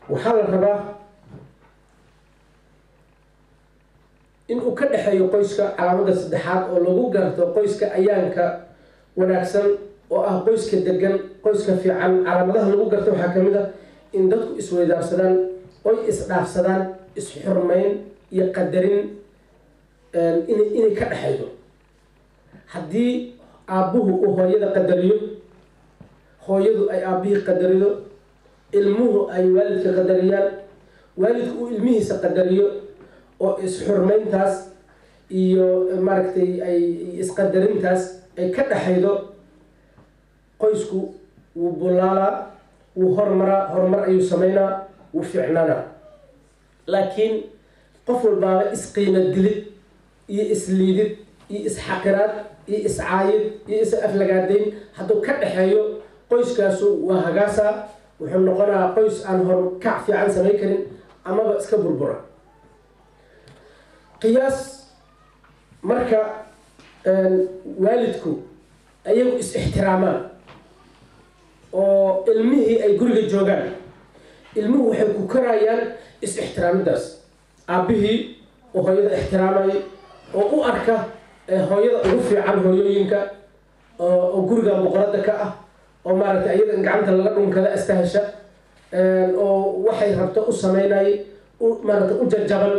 waxaa la rabaa in uu ka dhexeeyo qoyska calaamada saddexaad oo lagu garto qoyska ayaanka wanaagsan oo ah qoyska degan qoyska fiican calaamadaha lagu garto waxaa ka mid ah in dadku isweydaarsadaan oy isdhaafsadaan isxurmayn iyo qadarin inay ka dhexaydo haddii aabbuhu uu hooyada qadariyo hooyadu ay aabbihii qadarido ilmuhu ay waalidka qadariyaan waalidku uu ilmihiisa qadariyo oo isxurmayntaas iyo maaragtay ay isqadarintaas ay ka dhexaydo qoysku wuu bulaalaa wuu horumar ayuu sameynaa wuu fiicnaanaa laakiin qof walbaaba isqiimo dilid iyo isliidid iyo isxaqiraad iyo iscaayid iyo is-aflagaadayn hadduu ka dhexeeyo qoyskaasu waa hagaasaa wuxuu noqonayaa qoys aan horkac fiican samayn karin amaba iska burbura qiyaas marka waalidku ayagu is-ixtiraamaan oo ilmihii ay guriga joogaan ilmuhu waxay ku korayaan is-ixtiraamidaas aabbihii oo hooyada ixtiraamaya oo u arka hooyada ugu fiican hooyooyinka oo guriga boqorada ka ah oo maaragtay iyada in gacanta laga dhunkada istahesha oo waxay rabto u sameynay maaragtay u jajaban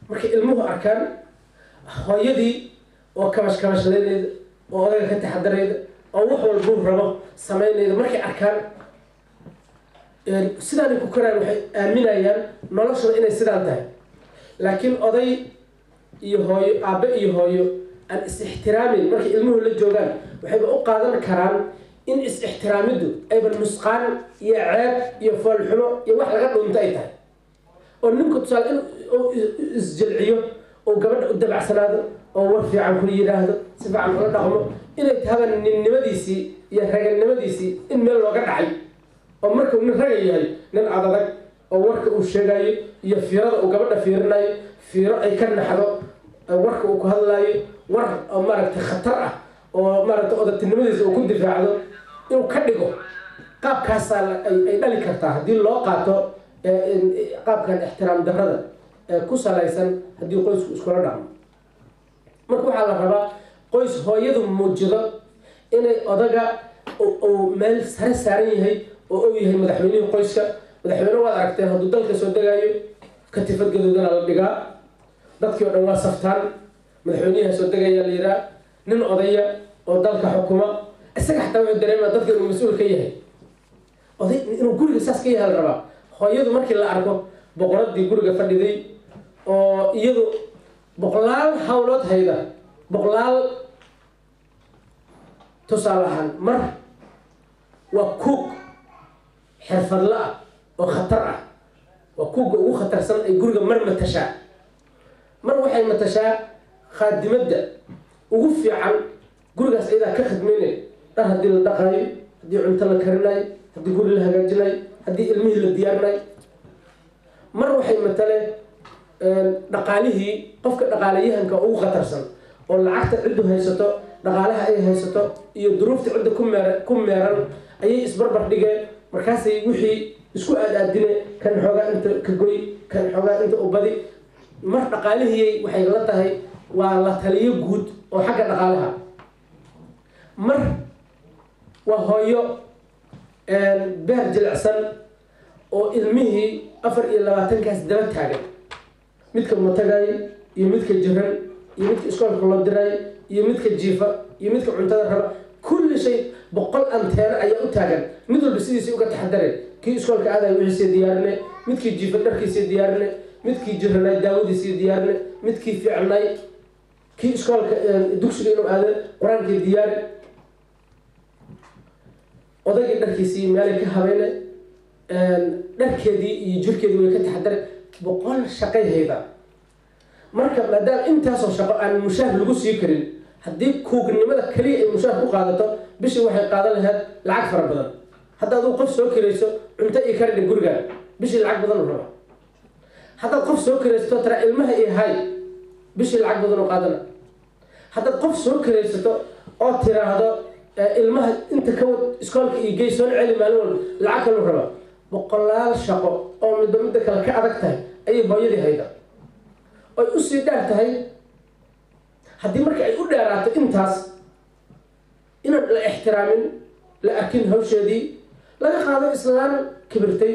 markay ilmuhu arkaan hooyadii oo kabash-kabashleynayda oo odaga ka taxadarayda oo wax walbuu rabo sameynayda markay arkaan sidaanay ku koraan waxay aaminayaan noloshooda inay sidaan tahay laakiin oday iyo hooyo aabbe iyo hooyo aan is-ixtiraamin markay ilmuhu la joogaan waxayba u qaadan karaan in is-ixtiraamiddu ayba nusqaan iyo ceeb iyo foolxumo iyo wax laga dhunto ay tahay oo ninku tusaale in isjilciyo oo gabadha u dabacsanaado oo war fiican ku yidhaahdo si fiican ula dhaqmo inay tahaba ninnimadiisii iyo raganimadiisii in meel looga dhacay oo markuu nin raga yahay nin adadag oo warka uu sheegayo iyo fiirada uu gabadha fiirinayo fiiro ay ka naxdo warka uu ku hadlaayo war oo maaragtay khatar ah oo maaragtay odatinimadiisa uu ku difaacdo inuu ka dhigo qaabkaasaa ay dhali kartaa haddii loo qaato qaabkan ixtiraam darrada ku salaysan haddii qoysku iskula dhaqmo marka waxaa la rabaa qoys hooyadu muujido inay odaga uu meel sare saaran yahay oo uu yahay madaxweynihii qoyska madaxweyne waad aragteen hadduu dalka soo degaayo katifad gaduudana la dhigaa dadkii oo dhan waa saftaan madaxweyniyaha soo degayaa la yihaa nin odaya oo dalka xukuma isaga xataa wuxuu dareemaa dadka inuu mas-uul ka yahay oday inuu guriga saas ka yahay la rabaa hooyadu markii la arko boqoradii guriga fadhiday oo iyadu boqolaal hawlood hayda boqolaal tusaale ahaan mar waa kuug xirfadla ah oo khatar ah waa kuugga ugu khatarsan ay guriga mar matashaa mar waxay matashaa khaadimadda ugu fiican gurigaas ayadaa ka khidmayne dhar haddii la dhaqaayo haddii cunto la karinayo haddii guri la hagaajinayo haddii ilmihii la diyaarinayo mar waxay mataleen dhaqaalihii qofka dhaqaalayahanka ugu khatarsan oo lacagta ciddu haysato dhaqaalaha ay haysato iyo duruufta cidda ku meeran ayay isbarbar dhigeen markaasay wixii isku aadaadine kan xoogaa inta ka goy kan xoogaa inta u badi mar dhaqaalihii waxay la tahay waa la taliyo guud oo xagga dhaqaalaha mar waa hooyo beer jilicsan oo ilmihii 24kaas daba taagan midka matagaay iyo midka jiran iyo midka iskoolka loo diraay iyo midka jiifa iyo midka cuntada raba kulli shay 100 anteena ayaa u taagan mid walba sidiisii uga taxadareen kii iskoolka aadaay wixiisii diyaarine midkii jiifa dharkiisii diyaarine midkii jiranay daawadiisii diyaarine midkii fiicnay kii iskoolka dugsiga inuu aado qur-aankii diyaari odaygii dharkiisii meelay ka habeene dharkeedii iyo jirkeedii way ka taxadare 100 shaqay hayda marka maadaama intaasoo shaqo aan mushaar lagu sii karin haddii kuugnimada kaliya ay mushaar ku qaadato bishii waxay qaadan lahayd lacag fara badan haddaad uu qof soo kirayso cunto ii karidha gurigaan bishii lacag badan u raba haddaad qof soo kiraysato tara ilmaha ii hay bishii lacag badan u qaadana haddaad qof soo kiraysato oo tiraahdo ilmaha inta ka wad iskoolka ii gey soo celi maalin walba lacag kalu raba boqolaal shaqo oo midda kale ka adag tahay ayay hooyadii hayda oy usii dheer tahay haddii marka ay u dheeraato intaas inaan la ixtiraamin la arkin hawsheedii laga qaado islaan kibirtay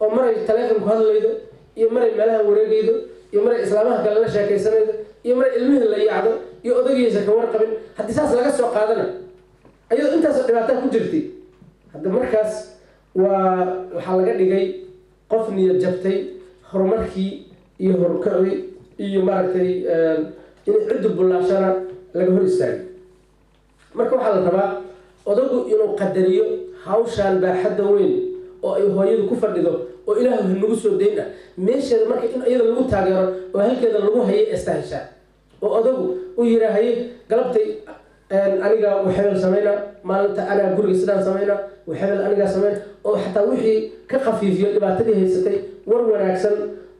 oo maray taleefonku hadlaydo iyo maray meelaha wareegaydo iyo maray islaamaha kale la sheekaysanaydo iyo maray ilmihii la yaacdo iyo odagiisa ka warqabin haddii saas laga soo qaadana ayadoo intaasoo dhibaataa ku jirtay hadda markaas waxaa laga dhigay qof niyad jabtay horumarkii iyo horukacii iyo maaragtay inay ciddu bullaashana laga hor istaagay marka waxaa la rabaa odagu inuu qadariyo hawshaan baaxadda weyn oo ay hooyadu ku fadhido oo ilaahu nagu soo dayn ah meesheeda marka in iyada lagu taageero oo halkeeda lagu hayay istaheshaa oo odagu u yiraahaye galabtay aniga waxbel sameeyna maalinta ana guriga sidaan sameeyna waxbel aniga sameeyna oo xataa wixii ka khafiifiyo dhibaatadii haysatay war wanaagsan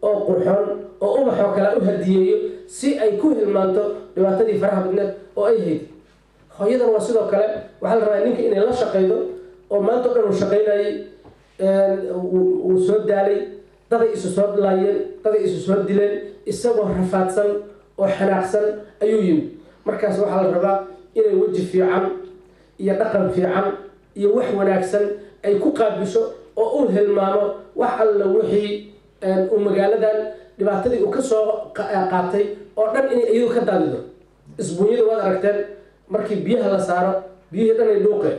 oo qurxoon oo ubax oo kale u hadiyeeyo si ay ku hilmaanto dhibaatadii faraha badneed oo ay hayd hooyadan waa sidoo kale waxaa la rabaa ninka inay la shaqeydo oo maanta dhan uu shaqeynayay uu soo daalay daday isu soo laayeen daday isu soo dileen isagoo rafaadsan oo xanaaqsan ayuu yimid markaas waxaa la rabaa inay weji fiican iyo dhaqan fiican iyo wax wanaagsan ay ku qaabisho oo uu hilmaamo wax alla wixii uu magaaladan dhibaatadii uu ka soo qaatay oo dhan inay iyadu ka daadido isbuunyada waad aragteen markii biyaha la saaro biyihii dhan ay dhuuqeen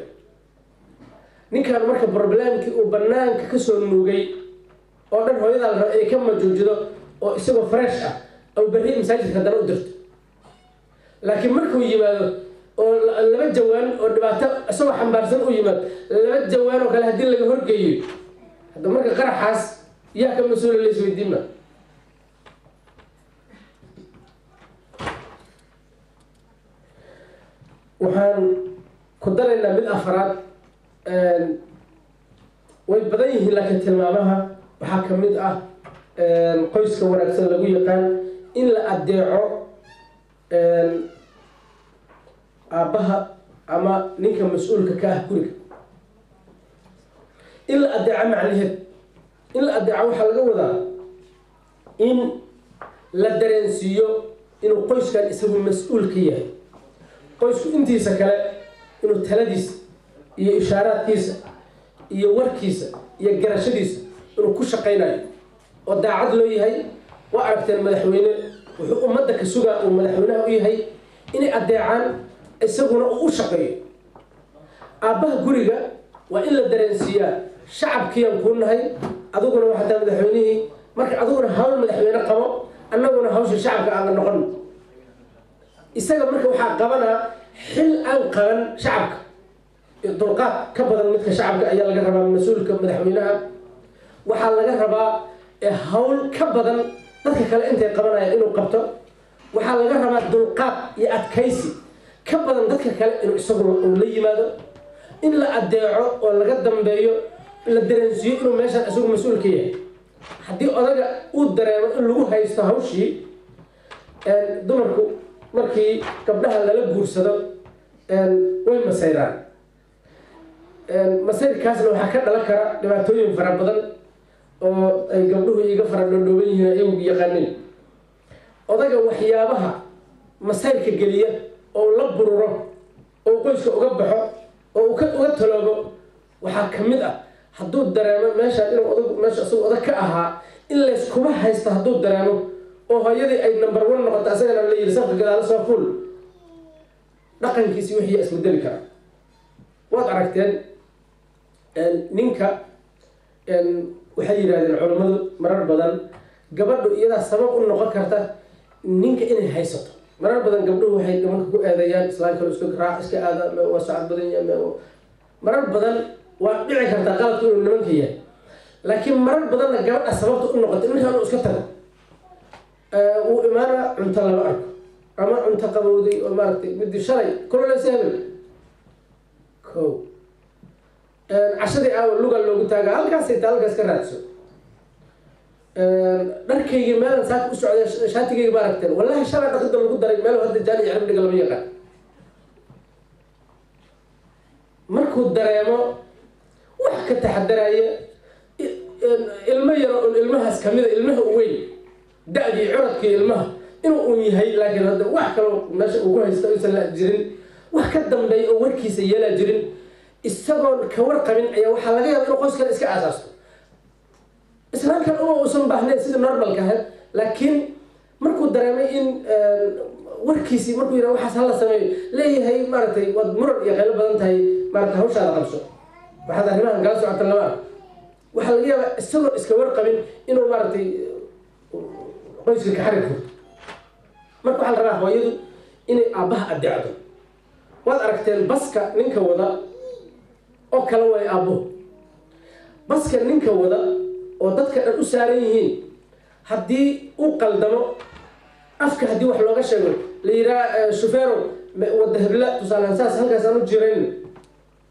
ninkan marka problemkii uu banaanka kasoo nuugay oo dhan hooyadaa la raba ay ka majoojido oo isagoo fresh ah ou berri masaajidka haddana u dirto laakiin markuu yimaado oo laba jawaan oo dhibaato isagoo xambaarsan u yimaado laba jawaan oo kale haddii laga horgeeyo hadda marka qaraxaas yaa ka mas-uula la isweydiinma waxaan ku daraynaa mid afraad way badan yihiin laakiin tilmaamaha waxaa ka mid ah qoyska wanaagsan lagu yaqaan in la adeeco aabbaha ama ninka mas-uulka ka ah guriga in la adeeco macnaheed in la adeeco waxaa laga wadaa in la dareensiiyo inuu qoyskan isagu mas-uul ka yahay qoysku intiisa kale inuu taladiisa iyo ishaaraadkiisa iyo warkiisa iyo garashadiisa inuu ku shaqaynayo oo daacad loo yahay waa aragteen madaxweyne wuxuu ummadda ka sugaa uu madaxweynaha u yahay inay adeecaan isaguna uu u shaqeeyo aabbaha guriga waa in la dareensiiyaa shacabkiiyaan kuu nahay adiguna waxaa taa madaxweynihii marka adiguna hawl madaxweyne qabo annaguna hawsha shacabka aan la noqon isaga marka waxaa qabanaa xil aan qaban shacabka dulqaad ka badan midka shacabka ayaa laga rabaa mas-uulka madaxweynaha waxaa laga rabaa hawl ka badan dadka kale intay qabanayaan inuu qabto waxaa laga rabaa dulqaad iyo adkaysi ka badan dadka kale inuu isaguna uu la yimaado in la adeeco oo laga dambeeyo la dareensiiyo inuu meeshaan isagu mas-uul ka yahay haddii odaga uu dareemo in lagu haysto hawshii dumarku markii gabdhaha lala guursado way masayraan masayrkaasna waxaa ka dhalan kara dhibaatooyin fara badan oo ay gabdhuhu iga fara dhoodhooban yihiin ayagu yaqaanin odaga waxyaabaha masayrka geliya oo la bururo oo qoyska uga baxo oo uga taloobo waxaa ka mid ah hadduu dareemo meeshaan inuu odagu meesha isagu odag ka ahaa in layskuba haysta hadduu dareemo oo hooyadii ay number 1 noqoto asagana la yiri safka gadaal soo fuul dhaqankiisi wixii isbedeli kara waad aragteen ninka waxay yiraahdeen culimadu marar badan gabadhu iyada sabab u noqon karta ninka inay haysato marar badan gabdhuhu waxay nimanka ku eedeeyaan islaamka isku raac iska aada waa socod badan yahay marar badan waa dhici karta qaladku inuu nimanka yahay laakiin marar badanna gabadha sababta u noqoto ninka inuu iska tago uu imaana cunto lama arko ama cunto qabowday oo maaragtay midii shalay kuloleysa hebel kow cashadii luga loogu taaga halkaas ka raadso dharkayga meelan saak u socday shaatigayga ma aragteen wallahi shalay dhaqida lagu daray meel hadda jaani cirib dhiga lama yaqaan markuu dareemo wax ka taxadaraya ilmo yar oo ilmahaas kamida ilmaha weyn da'dii curadkii ilmaha inuu yahay laakiin hadda wax kale meesha uu ku haysto aysan la jirin wax ka dambeeya oo warkiisa yeelaa jirin isagoon ka warqabin ayaa waxaa laga yaabaa inuu qoys kale iska aasaasto islaamkan uusan baahnayn sida normalka ahayd laakiin markuu dareemay in warkiisii markuu yidhaha waxaas hala sameeyo leeyahay maaragtay waad muran iyo qaylo badan tahay maaragtay hawshaada qabso waxaad arrimahan kala socota lama waxaa laga yaabaa isagoon iska warqabin inuu maaragtay qoyska ka xarig furto marka waxaa la rabaa hooyadu inay aabbaha adeecdo waad aragteen baska ninka wada oo kale way aabbuhu baska ninka wada oo dadka dhan u saaran yihiin haddii uu qaldamo afka haddii wax looga sheego la yidhaha shufeerow wadda hebla tusaalehaan saas halkaas aan u jirayn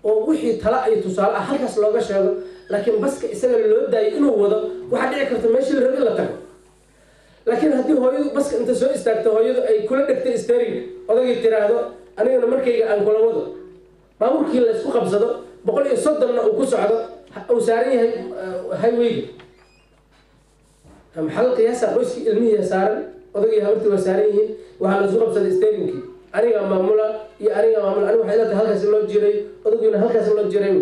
oo wixii tala iyo tusaale ah halkaas looga sheego laakiin baska isaga loo daayo inuu wado waxaa dhici karta meeshii la rabo in la tago laakiin haddii hooyadu baska inta soo istaagto hooyadu ay kula dhegto steering odagii tiraahdo anigana markayga aan kula wado baabuurkii la isku qabsado 130na uu ku socdo uu saaran yahay highwayga maxal qiyaasa qoyskii ilmihii saaran odagii habartii waa saaran yihiin waxaa la isku qabsaday steeringkii aniga maamula iyo aniga maamula aniga waxay leedahay halkaas loo jiray odagiina halkaas loo jiray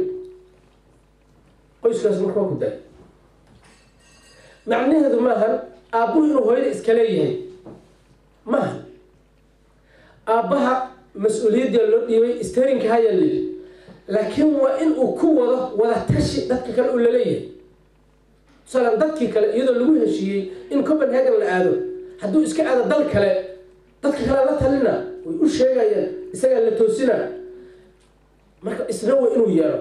qoyskaas markaa ku day macnaheedu maahan aabbuhu inuu hooyada iska leeyahay maaha aabbaha mas-uuliyadda loo dhiibay steeringka haya leeyahay laakiin waa in uu ku wada tashi dadka kale uu laleeyahay tusaalean dadkii kale iyadoo lagu heshiiyey in Copenhagen la aado hadduu iska aado dal kale dadka kale la talina way u sheegayaan isaga la toosina marka isna waa inuu yeelo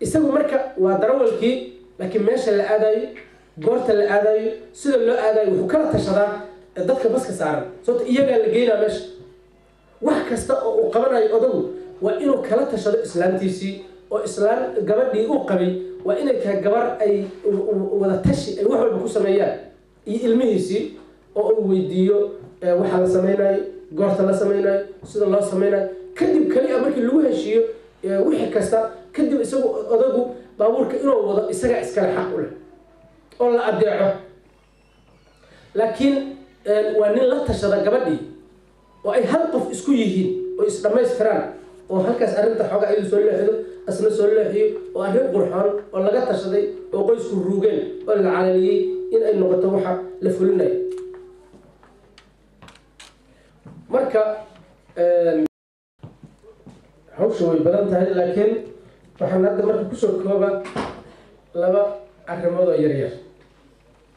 isagu marka waa darawalkii laakiin meesha la aadayo goorta la aadayo sida loo aadayo wuxuu kala tashadaa dadka baska saaran sababta iyagaa la geynaa meesha wax kasta oo uu qabanayo odagu waa inuu kala tashado islaantiisii oo islaan gabadhii u qabay waa inay tahay gabar ay wada tashi ay wax walba ku sameeyaan iyo ilmihiisii oo uu weydiiyo waxa la sameynayo goorta la sameynayo sida loo sameynayo kadib kaliya markii lagu heshiiyo wixii kasta kadib isagu odagu baabuurka inuu wado isaga iskale xaq u leh oo la adeeco laakiin waa nin la tashada gabadhii oo ay hal qof isku yihiin oo is dhammaystiraan oo halkaas arrinta xooga ayuu soo leexido asna soo leexiyo oo arrin qurxoon oo laga tashaday oo qoysku ruugeen oo la calaliyey in ay noqoto waxa la fulinayo marka hawsha way badan tahay laakiin waxaan hadda marka kusoo kooba laba arrimood oo yaryar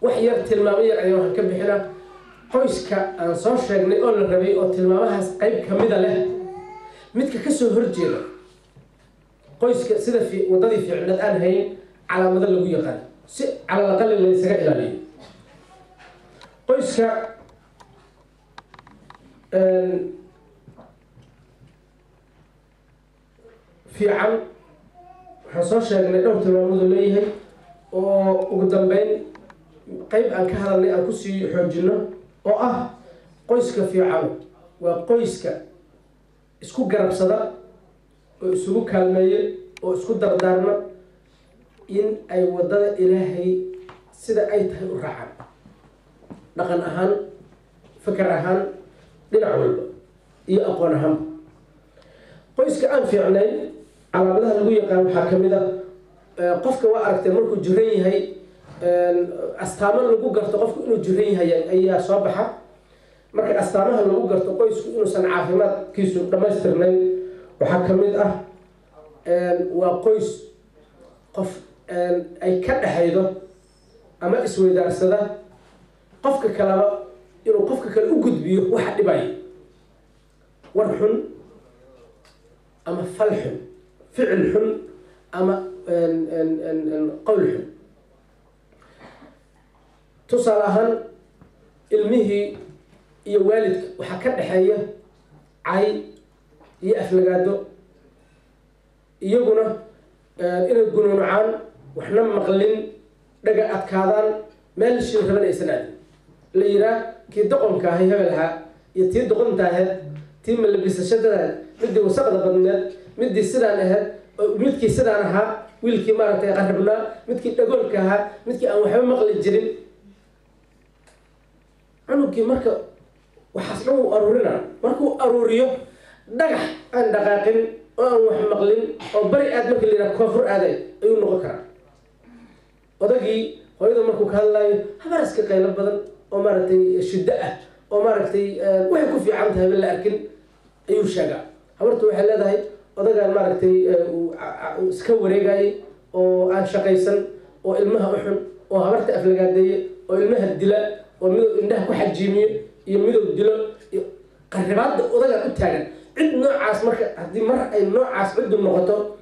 wax yar tilmaamo yar ayaa waxaan ka bixinaa qoyska aan soo sheegnay oo la rabay oo tilmaamahaas qayb ka mida leh midka ka soo horjeeda qoyska sida wadadii fiicnad aan hayn calaamado lagu yaqaan si calal aqal la isaga ilaaliyo qoyska fiican waxaan soo sheegnay dhowr tilmaamood leeyahay oo ugu dambeyn qayb aan ka hadalnay aan kusii xoojino oo ah qoyska fiican waa qoyska isku garabsada oo isugu kaalmeeya oo isku dardaarma in ay wadada ilaahay sida ay tahay u raacaan dhaqan ahaan fikir ahaan dhinac walba iyo aqoon ahaan qoyska aan fiicnayn calaamadaha lagu yaqaan waxaa ka mid ah qofka waa aragtay markuu jiran yahay astaamo lagu garto qofku inuu jiran yahay ayaa soo baxa marka astaamaha lagu garto qoysku inuusan caafimaadkiisu dhammaystirnayn waxaa ka mid ah waa qoys qof ay ka dhaxaydo ama isweydaarsada qofka kaleba inuu qofka kale u gudbiyo waxa dhibaya war xun ama fal xun ficil xun ama qowl xun tusaale ahaan ilmihii iyo waalidka waxaa ka dhaxeeya cay iyo aflagaado iyaguna إن يقولون عن وإحنا مقلين دقة أتكادان مال شيء ربنا يسناد ليرا كي دقن كهي هبلها يتي دقن تاهد تيم اللي بيستشدد مدي وسقط بدنا مدي سدان أهد مدكي سدانها ويلكي مرتي قربنا مدكي دقن كها مدكي أو حب مقل الجرين عنو كي مركب وحصلوا أرورنا مركو أروريو دقح أن دقاقين أو مقلين أو بري آدمك اللي نكفر آدم أيون نغكر ودقي هذا مركو كهلاي هبرس كقيل بدن أو مرتي شدة أو مرتي ويكون في عمتها بالله لكن أيو شجع هبرتو حلا ده ودقي مرتي سكوري جاي أو عن شقيسن أو المها أحن أو هبرت أفلقات دي أو المها الدلاء وإنها كحد جيمي يميدو الدلاء قربات ودقي كتاعن عد نوع عاص مركب هذه مرة أي نوع عاص عد النقطة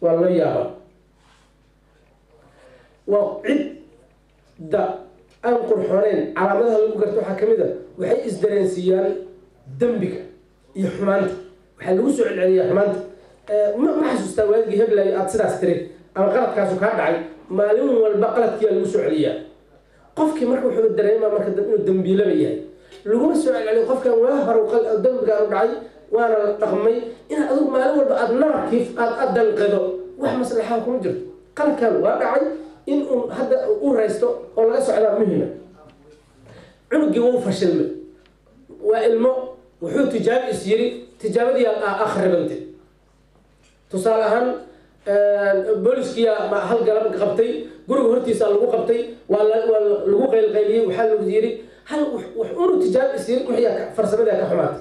والله يابا وعد دا أنقر حوالين على مدى اللي حكمده وحي إزدرانسيان دنبك يحمانت وحي الوسع العليا يحمانت ما حسوس تواجه هبلا أتصدع ستريك أما غلط كاسو كادعي مالين والبقلت كيا الوسع العليا قفك مركب حب الدريمة مركب الدنبي لبيهي لقوم السؤال العليا قفك واهر وقل الدنب كانوا دعي وانا رقمي إن أدوك مالين والبقى النار كيف أدى القضاء واحد مسألة كون جرت قال كان واقعي إن هذا ورئيسته ولا سؤال مهمة عنق يوم فشل وإلمه وحول تجاب يسيري تجاب دي آخر بنتي تصالحان بوليس كيا مع هالقلب قبتي قرب هرتي صار لقو قبتي ولا لقو قيل قيلي وحل وزيري هل وحول تجاب يسيري وحيا فرسمة ذاك حمات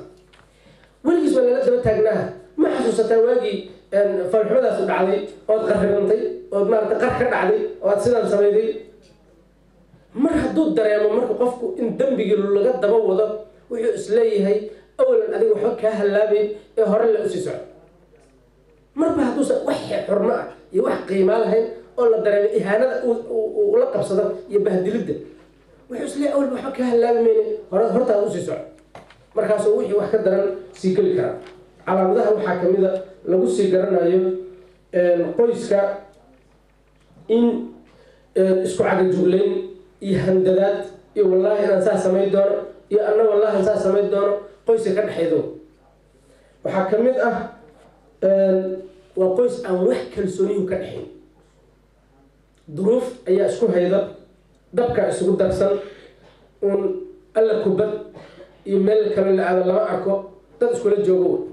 ولقيس ولا لا تبتاجناها ما حسوس تواجي فالحمد صد علي أو تقرب بنتي أو ما تقرب علي أو تسلم سميدي مر حدود دريم مر قفكو إن دم بيجلو لقد دبوضة ويسليه هي أولا أدي وحك هاللابي يهرل الأسيسع مر بهدوس وحي حرمة يوح قيمة لهن أولا دريم إهانة ولقب صدق يبهدل الدم ويسليه أول وحك هاللابي مني هرتها الأسيسع مركز وحي وحك درن سيكل كرام على مدى وحكم إذا لو سيجرنا يوم قيسك إن إسكو عقل جولين يهندلات والله أنا سا سميت دور يا أنا والله أنا سا سميت دور قيسك كان حيدو وحكم إذا وقيس أن وحك السني كان حين ظروف أي إسكو هيدا دبكة إسكو درسن وألا كبد يمل كمان على الله معكو تدسكو للجوجو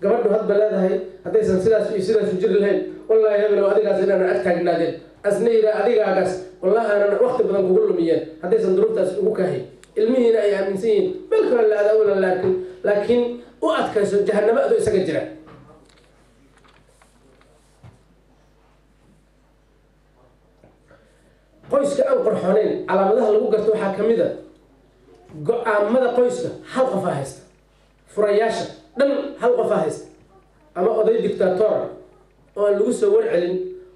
gabadhu had baleedahay hadaysan sidaas u jiri lahayn wallahi hebel adigaas inaan ag taagnaadeen asnayra adigaagaas wallahi aanan waqti badan kugu lumiyeen hadaysan duruuftaas ugu kaahay ilmihiina ay aaminsan yihiin meel kale la aadaawala laakiin u adkayso jahannamo adoo isaga jira qoyska aan qorxooneyn calaamadaha lagu garto waxaa ka mid a go'aamada qoyska hal qof haysta furayaasha dhan hal qof haysta ama oday dictator oo lagu soo warcelin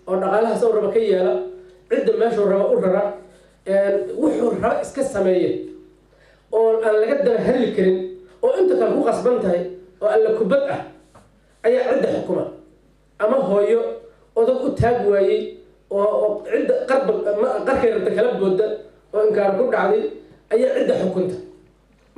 oo dhaqaalaha soo raba ka yeela cidda meesha raba u rara wuxuu raba iska sameeyay oo aan laga daba heli karin oo inta kale ku qasban tahay oo alla kubad ah ayaa cidda xukuma ama hooyo odag u taag waayay oo cidda qarkay rabta kala booda oo inkaar ku dhacday ayaa cidda xukunta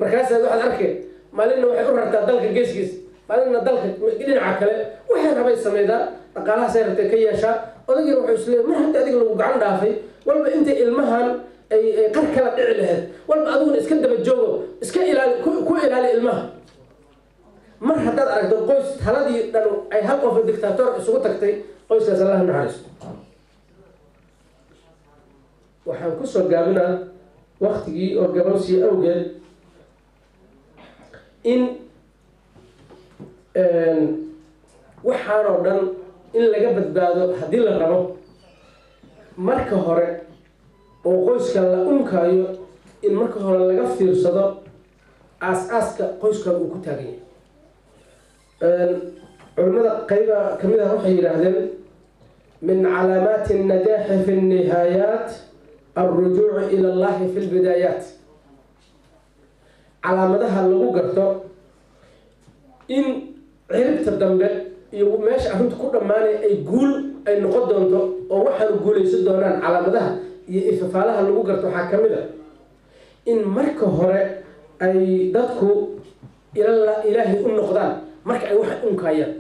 markaas waxaad arkay maalina waxay u rartaa dalka geeskiis maalina dalka dhinaca kale waxay rabay sameeydaa dhaqaalaha sayrta ka yeesha odagii wuxuu isleeyahay mar hadda adiga lagu gacan dhaafay walba inta ilmahan ay qar kala dhici lahayd walba adiguna iska daba joogo iska ilaali ku ilaali ilmaha mar haddaad aragto qoys taladii dhan ay hal qof dictator isugu tagtay qoyskaas Allah naxariisto waxaan ku soo gaabinaa waqtigii oo gabowsi awgeed in waxaan oo dhan in laga badbaado haddii la rabo marka hore oo qoyska la unkaayo in marka hore laga fiirsado aas-aaska qoyska uu ku taagan yahay culimada qayba ka mid ah waxay yidhaahdeen min calaamaati النجاح في النهايات الرجوع إلى الله في البدايات calaamadaha lagu garto in ciribta dambe iyo meesha arrintu ku dhammaanay ay guul ay noqon doonto oo waxaan guulaysan doonaan calaamadaha iyo ifafaalaha lagu garto waxaa ka mid a in marka hore ay dadku ilaahay u noqdaan marka ay wax unkayaan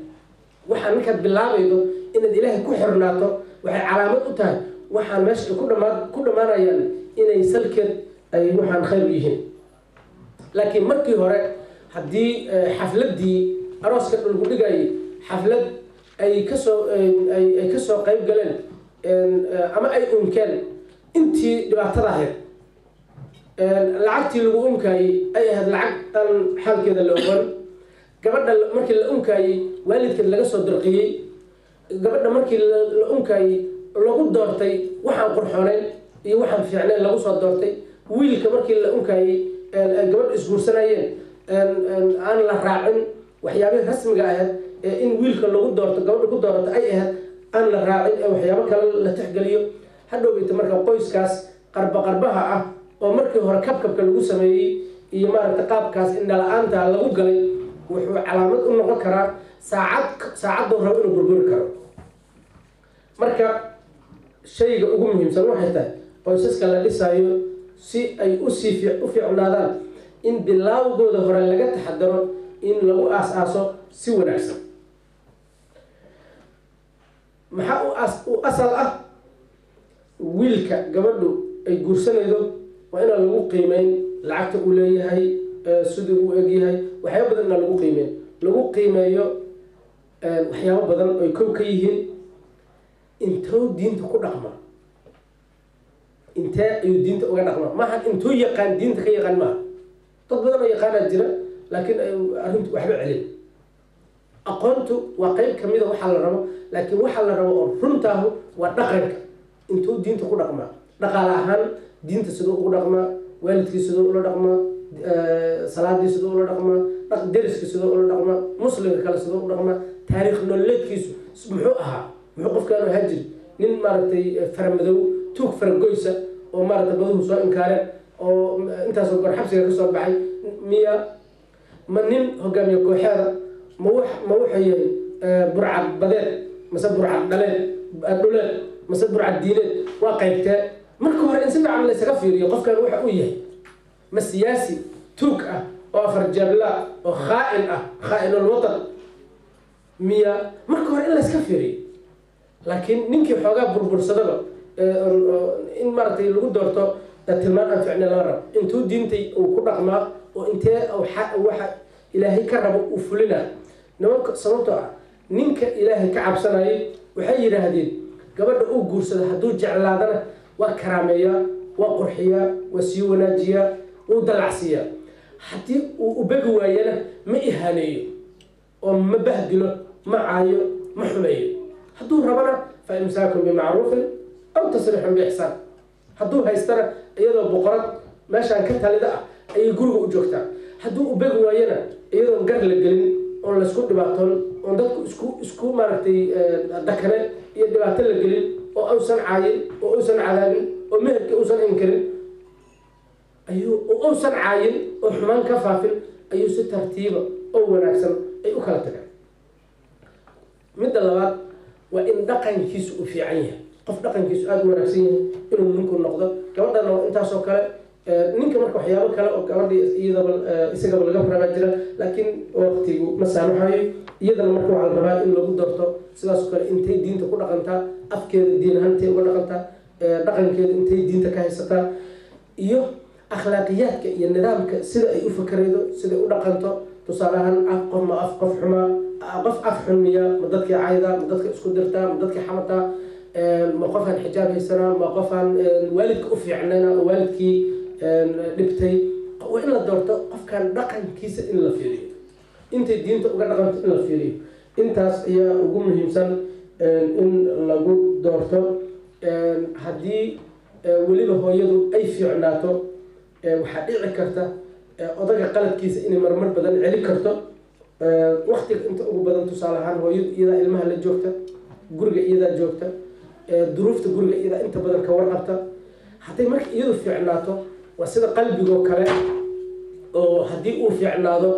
waxaan markaad bilaabaydo inaad ilaahay ku xirnaato waxay calaamad u tahay waxaan meesha ku dhammaanayaan inay salkeed ay waxaan khayr yihiin laakiin markii hore haddii xafladii arooska lagu dhigayay xaflad ay kasoo qayb galeen ama ay unkeen intii dhibaatada ahayd lacagtii lagu unkayay ay ahayd lacag aan xaalkeeda la oqon gabadha markii la unkayay waalidkeed laga soo dirqiyey gabadha markii la unkayay lagu doortay waxaan qurxooneyn iyo waxaan fiicnayn lagu soo doortay wiilka markii la unkayay gabadha isguursanayeen aan la raacin waxyaabihii rasmiga ahayd in wiilka lagu doorto gabadha ku doorato ay ahayd aan la raacin ee waxyaabo kale la tixgeliyo hadhowbayta marka qoyskaas qarbaha ah oo markii hore kabkabka lagu sameeyey iyo maaragta qaabkaas indhala-aanta lagu galay wuxuu calaamad u noqon karaa saacaduu rabo inuu burburi karo marka shayga ugu muhiimsan waxay tahay qoysaska la dhisaayo si ay u fiicnaadaan in bilaawgooda hore laga taxadaro in lagu aas-aaso si wanaagsan maxaa u asal ah wiilka gabadhu ay guursanaydo waa inaan lagu qiimeyn lacagta uu leeyahay siduu u egyahay waxyaabo badan inaan lagu qiimeeyo waxyaabo badan oy kow ka yihiin intuu diinta ku dhaqma intee ayuu diinta uga dhaqma maaha intuu yaqaan diinta ka yaqaan maaha dad badan oo yaqaanaa jira laakiin arrintu waxba celin aqoontu waa qayb ka mida waxaa la rabo laakiin waxaa la rabo oo runtaahu waa dhaqanka intuu diinta ku dhaqmaa dhaqaale ahaan diinta siduu ugu dhaqmaa waalidkii siduu ula dhaqmaa salaadii siduu ula dhaqmaa deriska siduu ula dhaqmaa muslimka kale siduu u dhaqmaa taariikh nololeedkiisu muxuu ahaa muxuu qofkaan ahaa jiri nin maaragtay faramadow tuug faragoysa oo maaragtay baduhu soo inkaareen oo intaasoo goor xabsiga ka soo baxay miya ma nin hogaamiye kooxeeda ma wuxuu yahay burcad badeed mase burcad dhuleed mase burcad diineed waa qaybtee marka hore in si fiican laysaga fiiriyo qofkan waxa uu yahay ma siyaasi tuug ah oo afarjaabla oo khaa'inul watan miya marka hore in layska fiiriyo laakiin ninkii xoogaa burbursadaba in maaragtay lagu doorto tilmaan aan ficne laga rabo intuu diintay uu ku dhaqmaa oo intee waxa ilaahay ka rabo uu fulinaa nimanka sababtoo ah ninka ilaahay ka cabsanayay waxay yidhaahdeen gabadha uu guursada hadduu jeclaadana waa karaameeyaa waa qurxiyaa waa sii wanaajiyaa wuu dalacsiiyaa haddii uu ubegi waayana ma ihaaneeyo oo ma bahdilo ma caayo ma xumeeyo hadduu rabana fa imsaakun bimacruufin aw tasriixun biixsaan hadduu haystana iyadoo boqorad meeshaan ka talida ah ayay guriga u joogtaa hadduu ubegi waayana iyadoon gar la gelin oon laysku dhibaatoon oon dadku isku maaragtay dakane iyo dhibaato la gelin oo uusan caayin oo uusan cadaabin oo meherkii uusan inkarin uusan caayin oo xumaan ka faafin ayuu si tartiiba oo wanaagsan ay u kala tagaan midda labaad waa in dhaqankiisu uu fiican yahay qof dhaqankiisu aada u wanaagsan yahay inuu ninku noqdo gabadhana intaasoo kale ninka marka waxyaabo kale oo gabadhii iyadaba isagaba laga faraabaa jira laakiin waqtigu ma saamaxayo iyadana marka waxaa la rabaa in lagu darto sidaasoo kale intay diinta ku dhaqantaa afkeeda diin ahaan intay uga dhaqantaa dhaqankeeda intay diinta ka haysataa iyo akhlaaqiyaadka iyo nidaamka sida ay u fakaraydo siday u dhaqanto tusaale ahaan qof xumaa qof af xunmiya ma dadkii cayda ma dadka isku dirtaa ma dadkii xamataa ma qofaan xijaab haysanaa ma qofaan waalidka u fiicnayna oo waalidkii dhibtay waa in la doorto qofkan dhaqankiisa in la fiiriyo intay diinta uga dhaqanto in la fiiriyo intaas ayaa ugu muhiimsan in lagu doorto haddii weliba hooyadu ay fiicnaato waxaa dhici karta odaga qaladkiisa inay marmar badan celi karto waqtiga inta ugu badan tusaale ahaan hooyadu iyadaa ilmaha la joogta guriga iyadaa joogta duruufta guriga iyadaa inta badan ka warqabta hadday marka iyadu fiicnaato waa sida qalbigoo kale oo haddii uu fiicnaado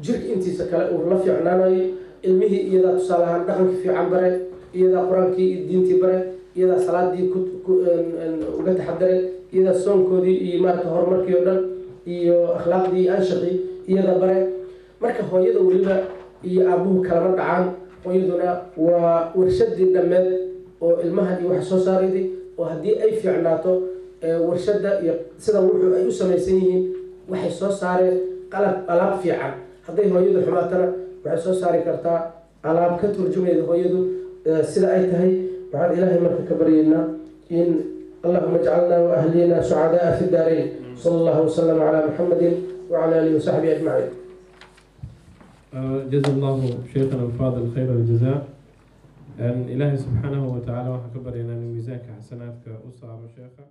jirka intiisa kale uu la fiicnaanayo ilmihii iyadaa tusaale ahaan dhaqankii fiican bare, iyadaa qur-aankii iyo diintii bare, iyadaa salaadii uga taxadaray, iyadaa soonkoodii iyo maarata horumarkii oo dhan iyo akhlaaqdii iyo anshaqii iyada bare. marka hooyada weliba iyo aabuhu kalama dhacaan. hooyaduna waa warshadii dhammeed oo ilmahan iyo waxa soo saarayday, oo haddii ay fiicnaato warshada iyo sida wuxuu ay u samaysan yihiin waxay soo saareen alaab fiican. hadday hooyadu xumaatana waxay soo saari kartaa alaab ka turjumayda hooyadu sida ay tahay. waxaan ilaahay marka ka baryaynaa in اللهم اجعلنا وأهلنا سعداء في الدارين. صلى الله وسلم على محمد وعلى آله وصحبه أجمعين. جزا الله شيخنا الفاضل خير الجزاء. إلهي سبحانه وتعالى وحكبر لنا من ميزانك حسناتك أصعب شيخا.